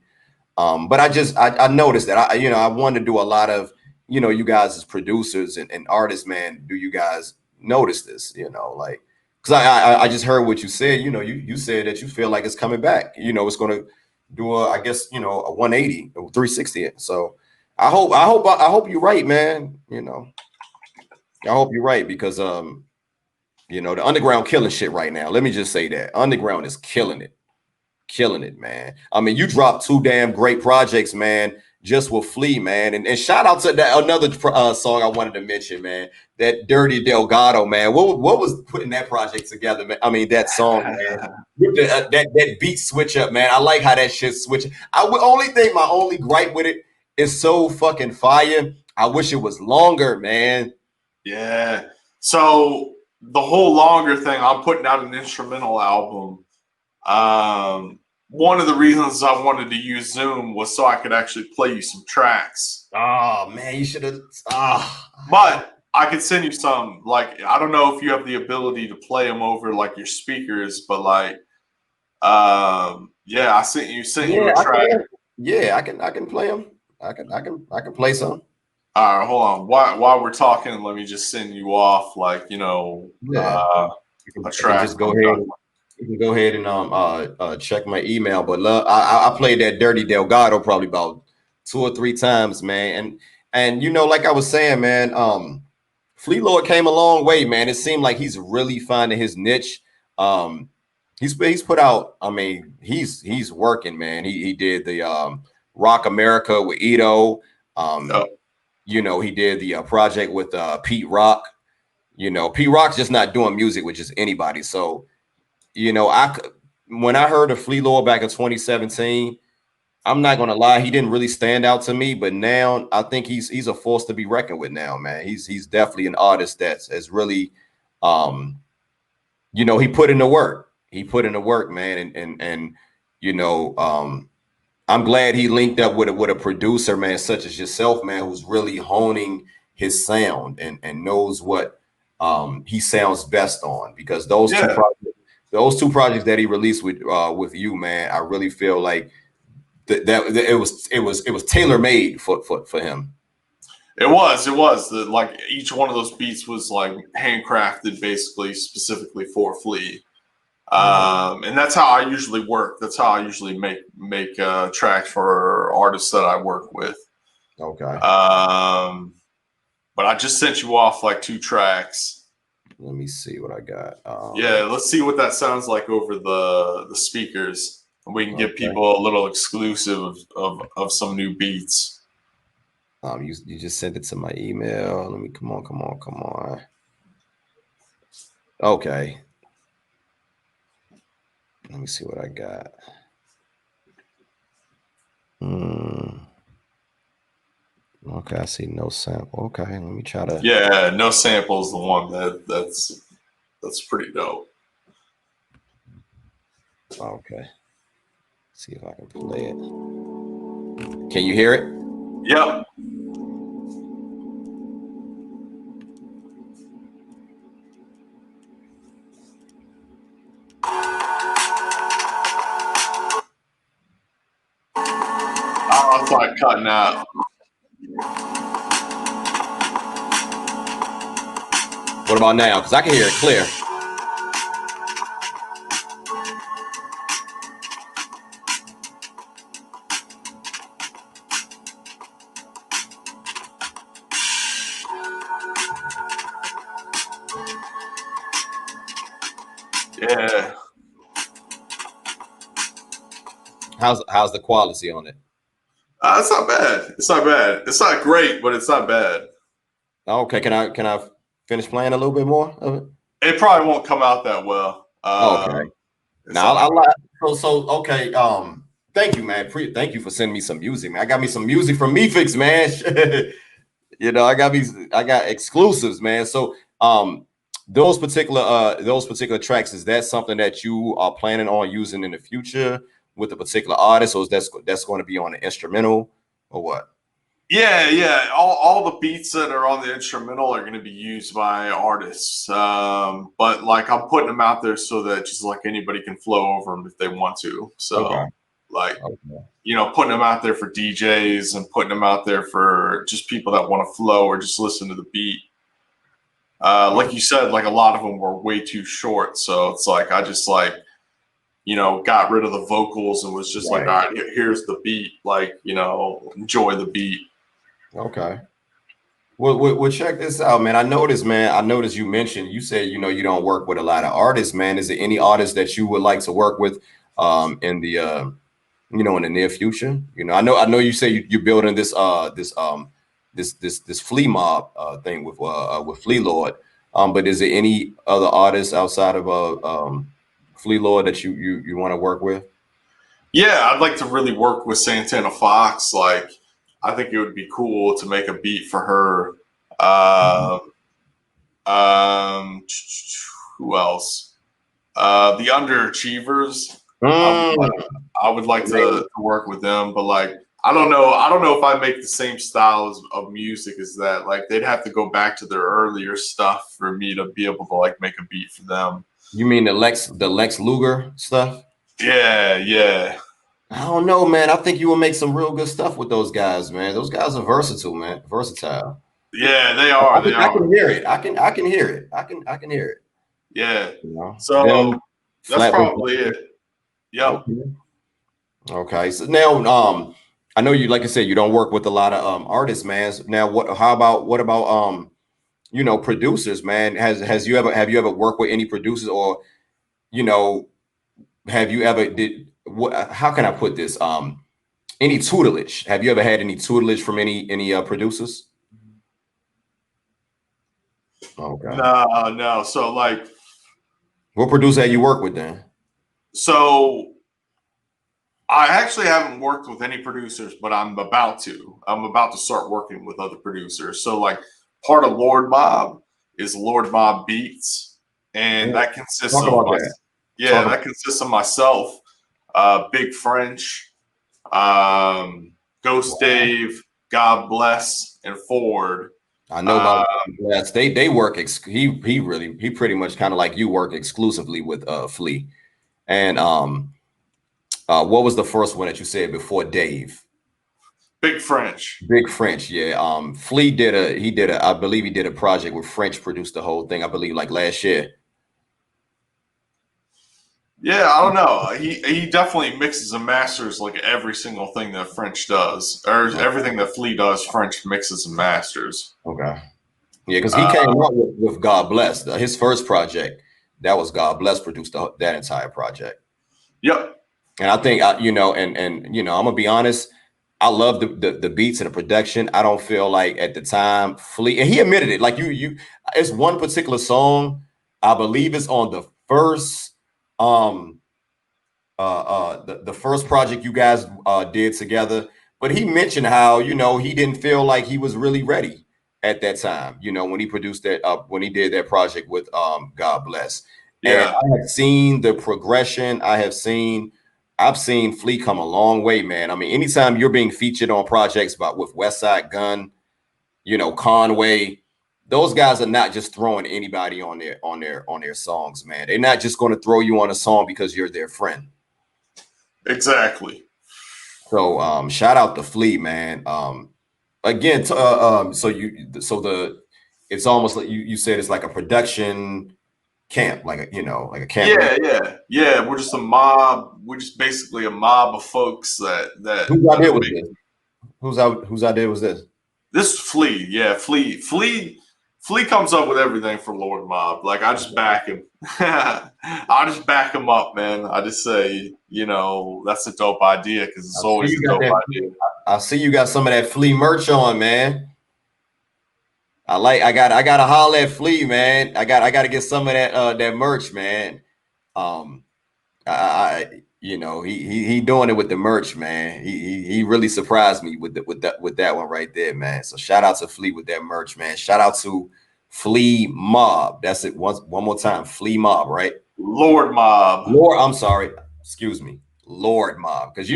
But I noticed that I want to do a lot of, you know, you guys as producers and artists, man, do you guys notice this, you know, like, because I just heard what you said, you know, you said that you feel like it's coming back, you know, it's going to do I guess, you know, a 180 or 360. So I hope you're right, man. You know, I hope you're right because, you know, the underground killing shit right now. Let me just say that underground is killing it, man. I mean, you dropped 2 damn great projects, man, just with Flea, man. And shout out to that another song I wanted to mention, man. That Dirty Delgado, man. What was putting that project together, man? I mean, that song, man. With the, that beat switch up, man. I like how that shit switch. I would only think my only gripe with it is so fucking fire. I wish it was longer, man. Yeah. So the whole longer thing, I'm putting out an instrumental album. One of the reasons I wanted to use Zoom was so I could actually play you some tracks. Oh man, you should have. But I could send you some. Like, I don't know if you have the ability to play them over like your speakers, but like, yeah, I sent you a track. I can play them. I can play some. All right, hold on. While we're talking, let me just send you off, like, you know, a track. Just go ahead. You can go ahead and check my email. But I played that Dirty Delgado probably about 2 or 3 times, man. And you know, like I was saying, man, Fleet Lord came a long way, man. It seemed like he's really finding his niche. He's put out. I mean, he's working, man. He did the Rock America with Ito. You know, he did the project with Pete Rock. You know, Pete Rock's just not doing music with just anybody. So, you know, when I heard of Flea Lord back in 2017, I'm not gonna lie, he didn't really stand out to me. But now I think he's a force to be reckoned with now, man. He's definitely an artist that's really, you know, he put in the work. He put in the work, man, and you know, I'm glad he linked up with a producer, man, such as yourself, man, who's really honing his sound and knows what he sounds best on, because Yeah. those two projects that he released with you, man, I really feel like that it was tailor made for him. It was like each one of those beats was like handcrafted, basically specifically for Flea. And that's how I usually work. That's how I usually make tracks for artists that I work with. Okay. But I just sent you off like 2 tracks. Let me see what I got. Yeah, let's see what that sounds like over the speakers. We can give people a little exclusive of some new beats. You just sent it to my email. Let me come on. Okay. Let me see what I got. Okay, I see no sample. Okay, let me try to. Yeah, no sample is the one that's pretty dope. Okay. See if I can play it. Can you hear it? Yep. Oh, it's like cutting out. What about now? Because I can hear it clear. Yeah. How's the quality on it? It's not bad. It's not bad. It's not great, but it's not bad. Okay, can I finish playing a little bit more of it? It probably won't come out that well. Okay. Now I like okay. Thank you, man. Thank you for sending me some music, man. I got me some music from Mephux, man. You know, I got exclusives, man. So those particular tracks, is that something that you are planning on using in the future with a particular artist, or is that's going to be on an instrumental or what? Yeah. All the beats that are on the instrumental are going to be used by artists. But like I'm putting them out there so that just like anybody can flow over them if they want to. So like putting them out there for DJs and putting them out there for just people that want to flow or just listen to the beat. Like you said, like a lot of them were way too short. So it's like I just got rid of the vocals and was just like, all right, here's the beat. Like, enjoy the beat. Okay. Well, check this out, man. I noticed you mentioned, you said, you don't work with a lot of artists, man. Is there any artists that you would like to work with in the in the near future? I know you say you're building this flea mob thing with Flea Lord. But is there any other artists outside of Flea Lord that you want to work with? Yeah, I'd like to really work with Santana Fox. Like, I think it would be cool to make a beat for her. Who else? The Underachievers. I would like to work with them, but like I don't know if I make the same style of music as that. Like they'd have to go back to their earlier stuff for me to be able to like make a beat for them. You mean the Lex Luger stuff? Yeah. I don't know, man. I think you will make some real good stuff with those guys, man. Those guys are versatile, man. Versatile. Yeah, they are. I can hear it. I can hear it. I can hear it. Yeah. So that's probably it. Yep. Okay. So now, I know you, like I said, you don't work with a lot of artists, man. Now, what about producers, man? Have you ever worked with any producers, or have you ever how can I put this? Any tutelage? Have you ever had any tutelage from any producers? Okay. No. So like, what producer have you worked with then? So I actually haven't worked with any producers, but I'm about to. I'm about to start working with other producers. So like, part of Lord Mob is Lord Mob Beats, and that consists that consists of myself, Big French, Ghost Dave, God Bless, and Ford. I know about yes, they work he pretty much kind of like you work exclusively with Flea. And what was the first one that you said before Dave? Big French. Big French, yeah. Flea did a I believe he did a project where French produced the whole thing, I believe like last year. Yeah, I don't know. He definitely mixes and masters like every single thing that French does, or everything that Flea does. French mixes and masters. Okay. Yeah, because he Uh, came out with God Bless. His first project, that was God Bless produced that entire project. yep. And I think and I'm gonna be honest, I love the beats and the production. I don't feel like at the time Flea, and he admitted it. Like it's one particular song, I believe it's on the first the first project you guys did together, but he mentioned how he didn't feel like he was really ready at that time, when he produced that when he did that project with God Bless. And Yeah. I have seen the progression. I've seen Flea come a long way, man. I mean, anytime you're being featured on projects with West Side Gun, Conway, those guys are not just throwing anybody on their songs, man. They're not just going to throw you on a song because you're their friend. Exactly. So shout out to Flea, man. Again, it's almost like you said it's like a production camp, like a camp. Yeah. We're just a mob. We're just basically a mob of folks that Whose are idea was making. this? Whose idea was this? This is Flea. Yeah, Flea comes up with everything for Lord Mob. Like I just back him. I just back him up, man. I just say, that's a dope idea because it's always a dope idea. I see you got some of that Flea merch on, man. I gotta holler at Flea, man. I gotta get some of that merch, man. He doing it with the merch, man. He really surprised me with that one right there, man. So shout out to Flea with that merch, man. Shout out to Flea Mob. That's it. One more time, Flea Mob, right? Lord Mob. I'm sorry. Excuse me, Lord Mob, because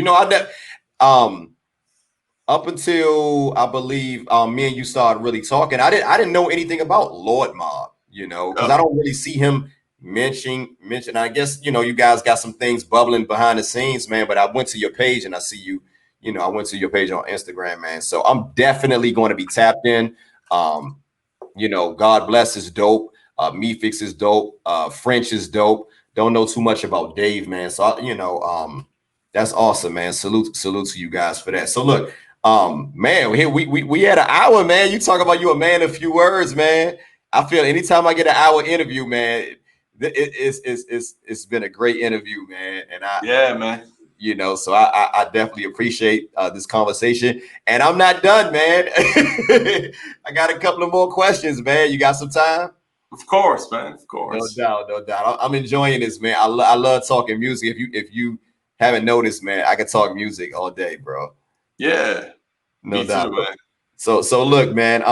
up until I believe me and you started really talking, I didn't know anything about Lord Mob, because I don't really see him mention. I guess you guys got some things bubbling behind the scenes, man. But I went to your page and I see you. I went to your page on Instagram, man. So I'm definitely going to be tapped in. God Bless is dope. Mephux is dope. French is dope. Don't know too much about Dave, man. So that's awesome, man. Salute to you guys for that. So look. Man, here we had an hour, man. You talk about you a man of few words, man. I feel anytime I get an hour interview, man, it's been a great interview, man. And man. So I definitely appreciate this conversation. And I'm not done, man. I got a couple of more questions, man. You got some time? Of course, man. Of course. No doubt. I'm enjoying this, man. I love talking music. If you haven't noticed, man, I can talk music all day, bro. Yeah, no me doubt. too, man. So look, man.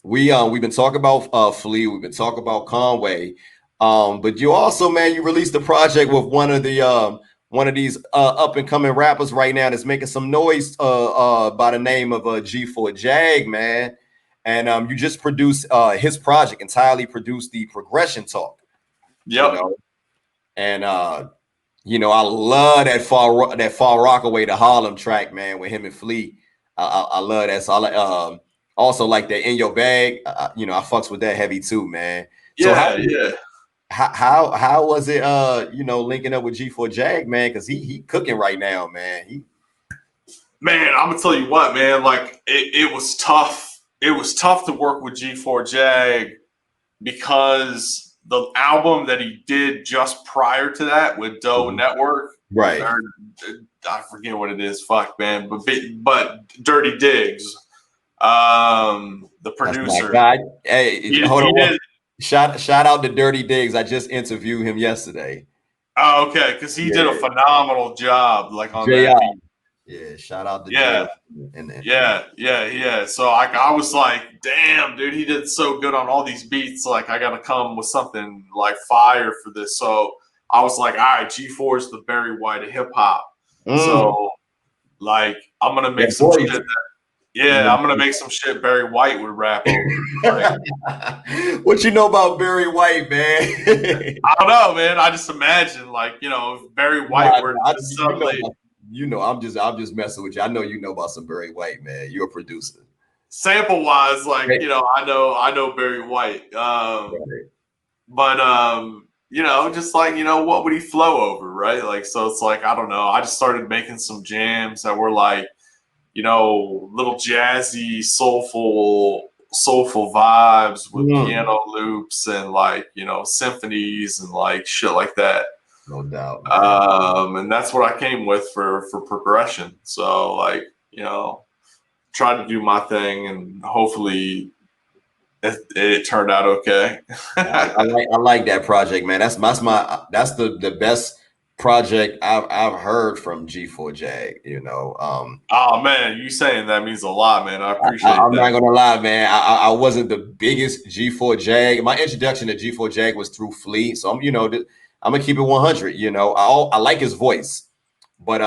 We've been talking about Flea. We've been talking about Conway. But you also, man, you released a project with one of these up and coming rappers right now that's making some noise. By the name of G4 Jag, man. And you just produced his project. Entirely produced the Progression Talk. Yep. And I love that Far Rockaway to Harlem track, man, with him and Flea. I love that. So I also like that In Your Bag. I fucks with that heavy too, man. So how was it linking up with G4 Jag, man? Because he cooking right now, man. Man, I'm gonna tell you what, man. Like it was tough. It was tough to work with G4 Jag because the album that he did just prior to that with Doe Network, right? I forget what it is. Fuck, man. But Dirty Diggs, the producer. Hey, hold on. Shout out to Dirty Diggs. I just interviewed him yesterday. Oh, okay, because he did a phenomenal job, like on that beat. Yeah, shout out to Yeah. So I was like, damn, dude, he did so good on all these beats. Like, I got to come with something like fire for this. So I was like, all right, G4 is the Barry White of hip hop. So, like, I'm gonna make some shit. Yeah, I'm gonna make some shit Barry White would rap over. Like, what you know about Barry White, man? I don't know, man. I just imagine, like, if Barry White Nah, were to just suddenly I'm just messing with you. I know you know about some Barry White, man. You're a producer. sample wise, like, Right. I know Barry White. But just like, what would he flow over, right? Like, so it's like, I don't know. I just started making some jams that were like, little jazzy, soulful vibes with piano loops and like, symphonies and like shit like that. No doubt, man. And that's what I came with for progression. So like, try to do my thing and hopefully it turned out okay. I like that project, man. That's the best project I've heard from G4 Jag. Oh man, you saying that means a lot, man. I appreciate I'm not that. gonna lie, man. I wasn't the biggest G4 Jag. My introduction to G4 Jag was through Flea, so I'm gonna keep it 100. I like his voice, but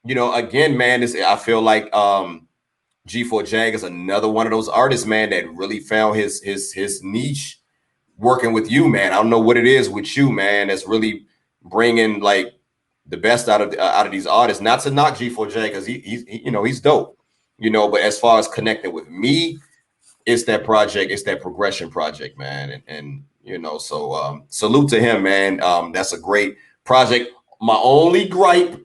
again, man, I feel like G4 Jag is another one of those artists, man, that really found his niche working with you, man. I don't know what it is with you, man, that's really bringing like the best out of these artists. Not to knock G4 Jag because he's dope, But as far as connecting with me, it's that project, it's that progression project, man, and so salute to him, man. That's a great project. My only gripe.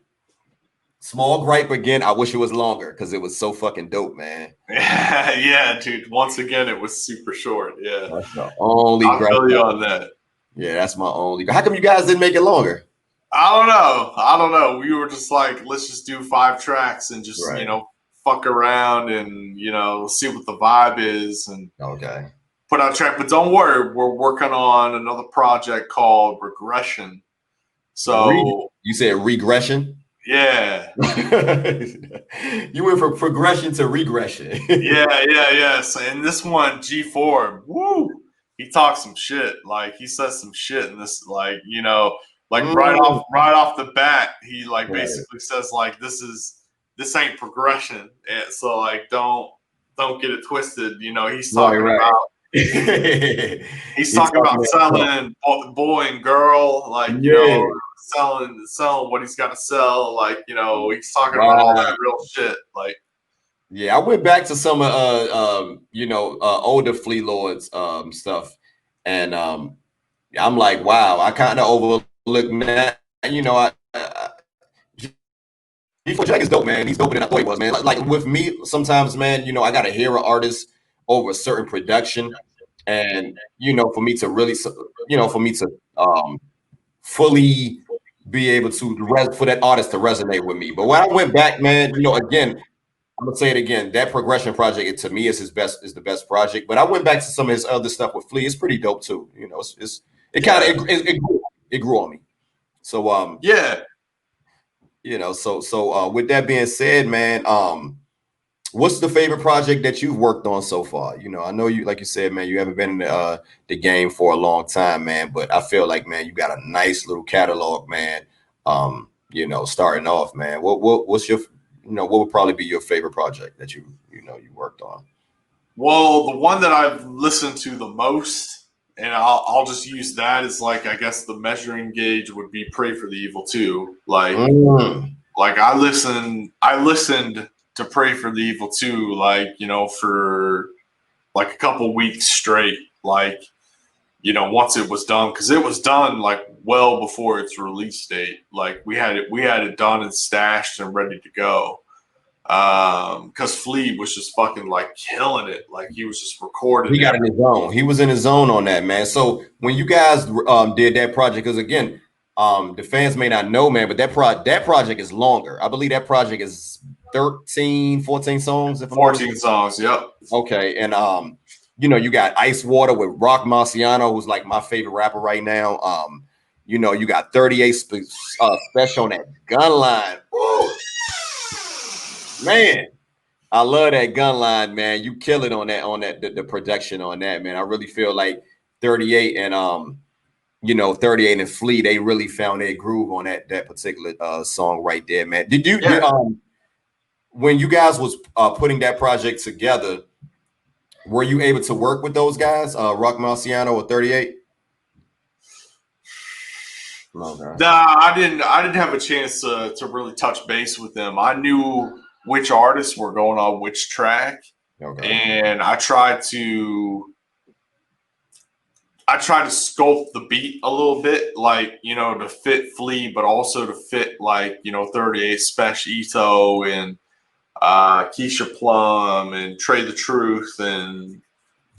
Small gripe again. I wish it was longer because it was so fucking dope, man. Yeah, dude. Once again, it was super short. Yeah, That's the only I gripe. feel you on that. Yeah, that's my only. How come you guys didn't make it longer? I don't know. We were just like, let's just do 5 tracks and just Right. fuck around and see what the vibe is and Okay. put out a track. But don't worry, we're working on another project called Regression. So You said regression? yeah. You went from progression to regression. Yeah. So in this one, G4, woo, he talks some shit. Like he says some shit in this, like, right off the bat, he like basically says like this ain't progression. And so like don't get it twisted. He's talking about he's talking about selling boy and girl, like selling what he's got to sell, like he's talking about all that real shit, like. Yeah, I went back to some older Flea Lords stuff, and I'm like, wow, I kind of overlooked that. G4 Jag is dope, man. He's doper than I thought he was, man. Like with me, sometimes, man, I gotta hear an artist over a certain production, and for me to really, fully be able to for that artist to resonate with me. But when I went back, man, again, I'm gonna say it again. That progression project, to me, is the best project. But I went back to some of his other stuff with Flea. It's pretty dope too. It grew on me. So Yeah. So with that being said, man, what's the favorite project that you've worked on so far? I know you, like you said, man, you haven't been in the game for a long time, man. But I feel like, man, you got a nice little catalog, man. Starting off, man. What's your what would probably be your favorite project that you worked on? Well, the one that I've listened to the most, and I'll just use that as like, I guess the measuring gauge would be Pray for the Evil 2. Like I listened to Pray for the Evil 2, like, for like a couple weeks straight, like, once it was done, because it was done like well before its release date. Like we had it done and stashed and ready to go. Because Flea was just fucking like killing it. Like he was just recording. He got in his zone. He was in his zone on that, man. So when you guys did that project, because again, the fans may not know, man, but that project is longer. I believe that project is 13, 14 songs. 14 songs, yep. Okay, and you got Ice Water with Rock Marciano, who's like my favorite rapper right now. You got 38 special on that Gun Line. Woo! Man, I love that Gun Line, man. You kill it on that the production on that, man. I really feel like 38 and 38 and Flea, they really found their groove on that particular song right there, man. when you guys was putting that project together, were you able to work with those guys, Rock Marciano or 38? Nah, I didn't have a chance to really touch base with them. I knew which artists were going on which track, and I tried to sculpt the beat a little bit, like, you know, to fit Flea, but also to fit, like, you know, 38 Special Ito and Keisha Plum and Trey the Truth and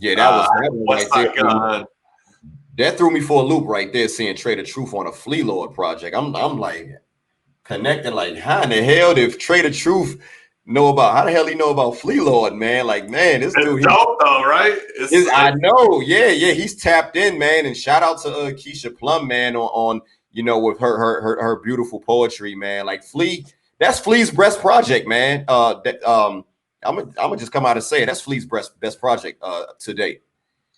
that was Westside Gun. That threw me for a loop right there, seeing Trey the Truth on a Flea Lord project. I'm like connecting, like, how in the hell did Trey the Truth know about? How the hell he know about Flea Lord, man? Like, man, this dude, dope though, right? I know, yeah, he's tapped in, man. And shout out to Keisha Plum, man, on you know, with her beautiful poetry, man. Like Flea, that's Flea's best project, man. I'm gonna just come out and say it. That's Flea's best project to date.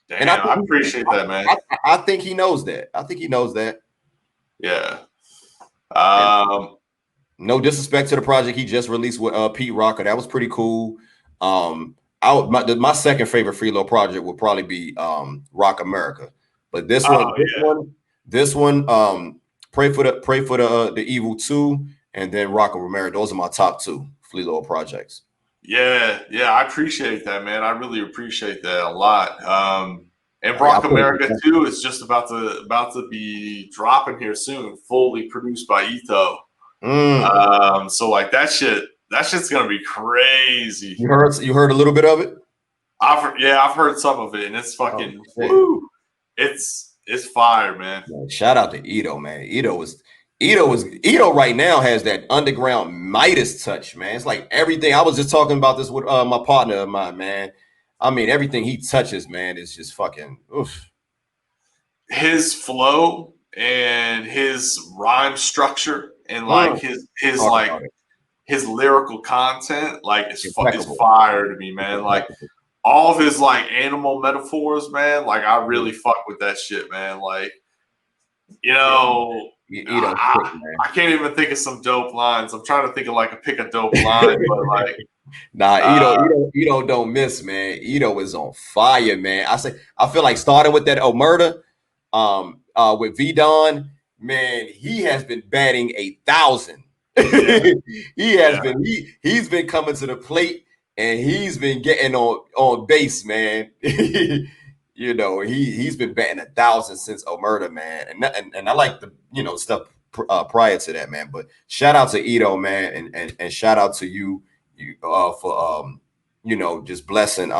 Damn, and I appreciate that, man. I think he knows that. Yeah. No disrespect to the project he just released with Pete Rocker. That was pretty cool. My second favorite Freelo project would probably be Rock America. But this one, Pray for the Evil 2, and then Rock America. Those are my top two Freelo projects. Yeah, I appreciate that, man. I really appreciate that a lot. And Rock America 2 is just about to be dropping here soon, fully produced by Ito. So like that shit's gonna be crazy. You heard a little bit of it? I've heard some of it, and it's fucking woo. It's fire, man. Shout out to Ito, man. Ito right now has that underground Midas touch, man. It's like everything. I was just talking about this with my partner of mine, man. I mean, everything he touches, man, is just fucking oof. His flow and his rhyme structure and like his lyrical content, like it's fire to me, man. Like all of his like animal metaphors, man. Like I really fuck with that shit, man. Like, you know, I can't even think of some dope lines. I'm trying to think of pick a dope line, but like. Ito don't miss, man. Ito is on fire, man. I feel like starting with that Omerta, with V-Don, man, he has been batting 1,000. He's been coming to the plate, and he's been getting on base, man. You know, he's been batting 1,000 since Omerta, man. And I like the, you know, stuff prior to that, man. But shout out to Ito, man, and shout out to you for you know, just blessing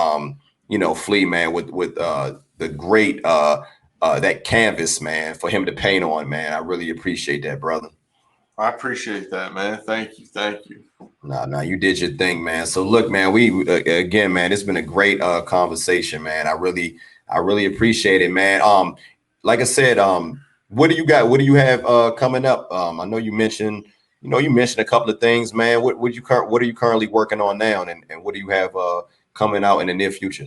you know, Flea, man, with the great that canvas, man, for him to paint on, man. I really appreciate that, brother. I appreciate that, man. Thank you. Nah, you did your thing, man. So look, man, we again, man, it's been a great conversation, man. I really appreciate it, man. Like I said, what do you got? What do you have coming up? I know you mentioned a couple of things, man. What are you currently working on now, and what do you have coming out in the near future?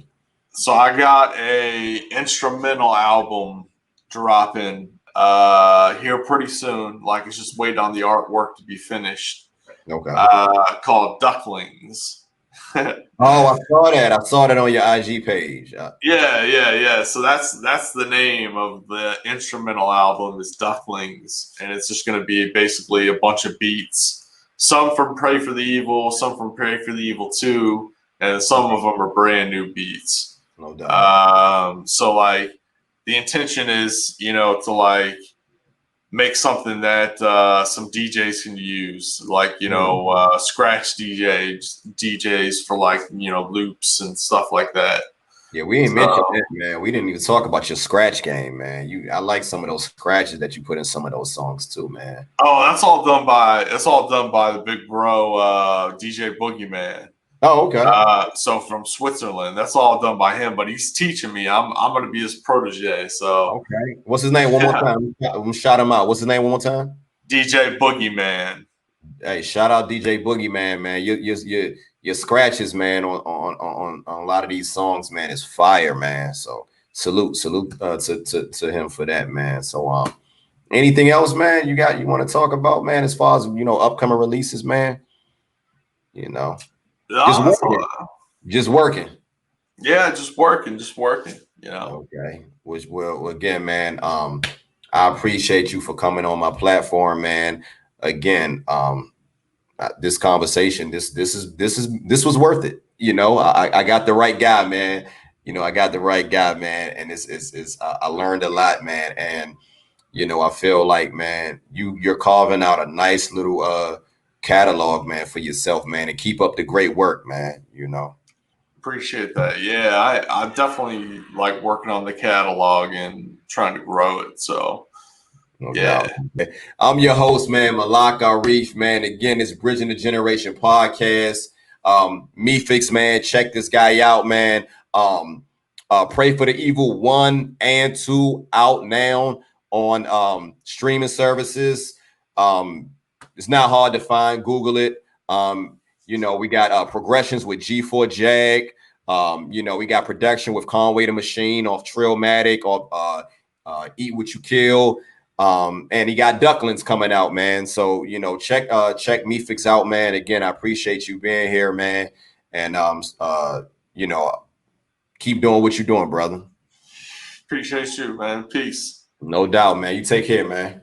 So I got a instrumental album dropping here pretty soon. Like it's just waiting on the artwork to be finished. Okay. Called Ducklings. Oh, I saw that on your IG page. Yeah. So that's the name of the instrumental album is Ducklings, and it's just going to be basically a bunch of beats, some from Pray for the Evil, some from Pray for the Evil 2, and some of them are brand new beats. No doubt. So like the intention is, you know, to like make something that some DJs can use, like, you know, scratch DJs for like, you know, loops and stuff like that. Yeah, we ain't mentioned that, man. We didn't even talk about your scratch game, man. I like some of those scratches that you put in some of those songs too, man. Oh, that's all done by the big bro DJ Boogeyman. Oh, okay. So from Switzerland, that's all done by him, but he's teaching me. I'm going to be his protege. So okay, what's his name? One more time. Shout him out. What's his name? One more time. DJ Boogeyman. Hey, shout out DJ Boogeyman, man. Your scratches, man, on a lot of these songs, man, is fire, man. So salute to him for that, man. So anything else, man? You want to talk about, man, as far as, you know, upcoming releases, man? You know, just No, working, just working. yeah, just working. You know, Okay. Which will again, man. I appreciate you for coming on my platform, man. Again, this conversation, this was worth it. You know, I got the right guy, man. You know, I got the right guy, man, and it's I learned a lot, man, and you know, I feel like, man, you're carving out a nice little catalog, man, for yourself, man, and keep up the great work, man. You know. appreciate that. Yeah, I definitely like working on the catalog and trying to grow it. So No yeah, doubt. I'm your host, man, Malak Arif, man. Again, it's Bridging the Generation podcast. Mephux, man, check this guy out, man. Pray for the Evil 1 and 2 out now on streaming services. It's not hard to find. Google it. You know, we got progressions with G4 Jag. You know, we got production with Conway the Machine off Trillmatic, off Eat What You Kill. And he got ducklings coming out, man. So, you know, check Mephux out, man. Again, I appreciate you being here, man. And you know, keep doing what you're doing, brother. appreciate you, man. Peace. No doubt, man. You take care, man.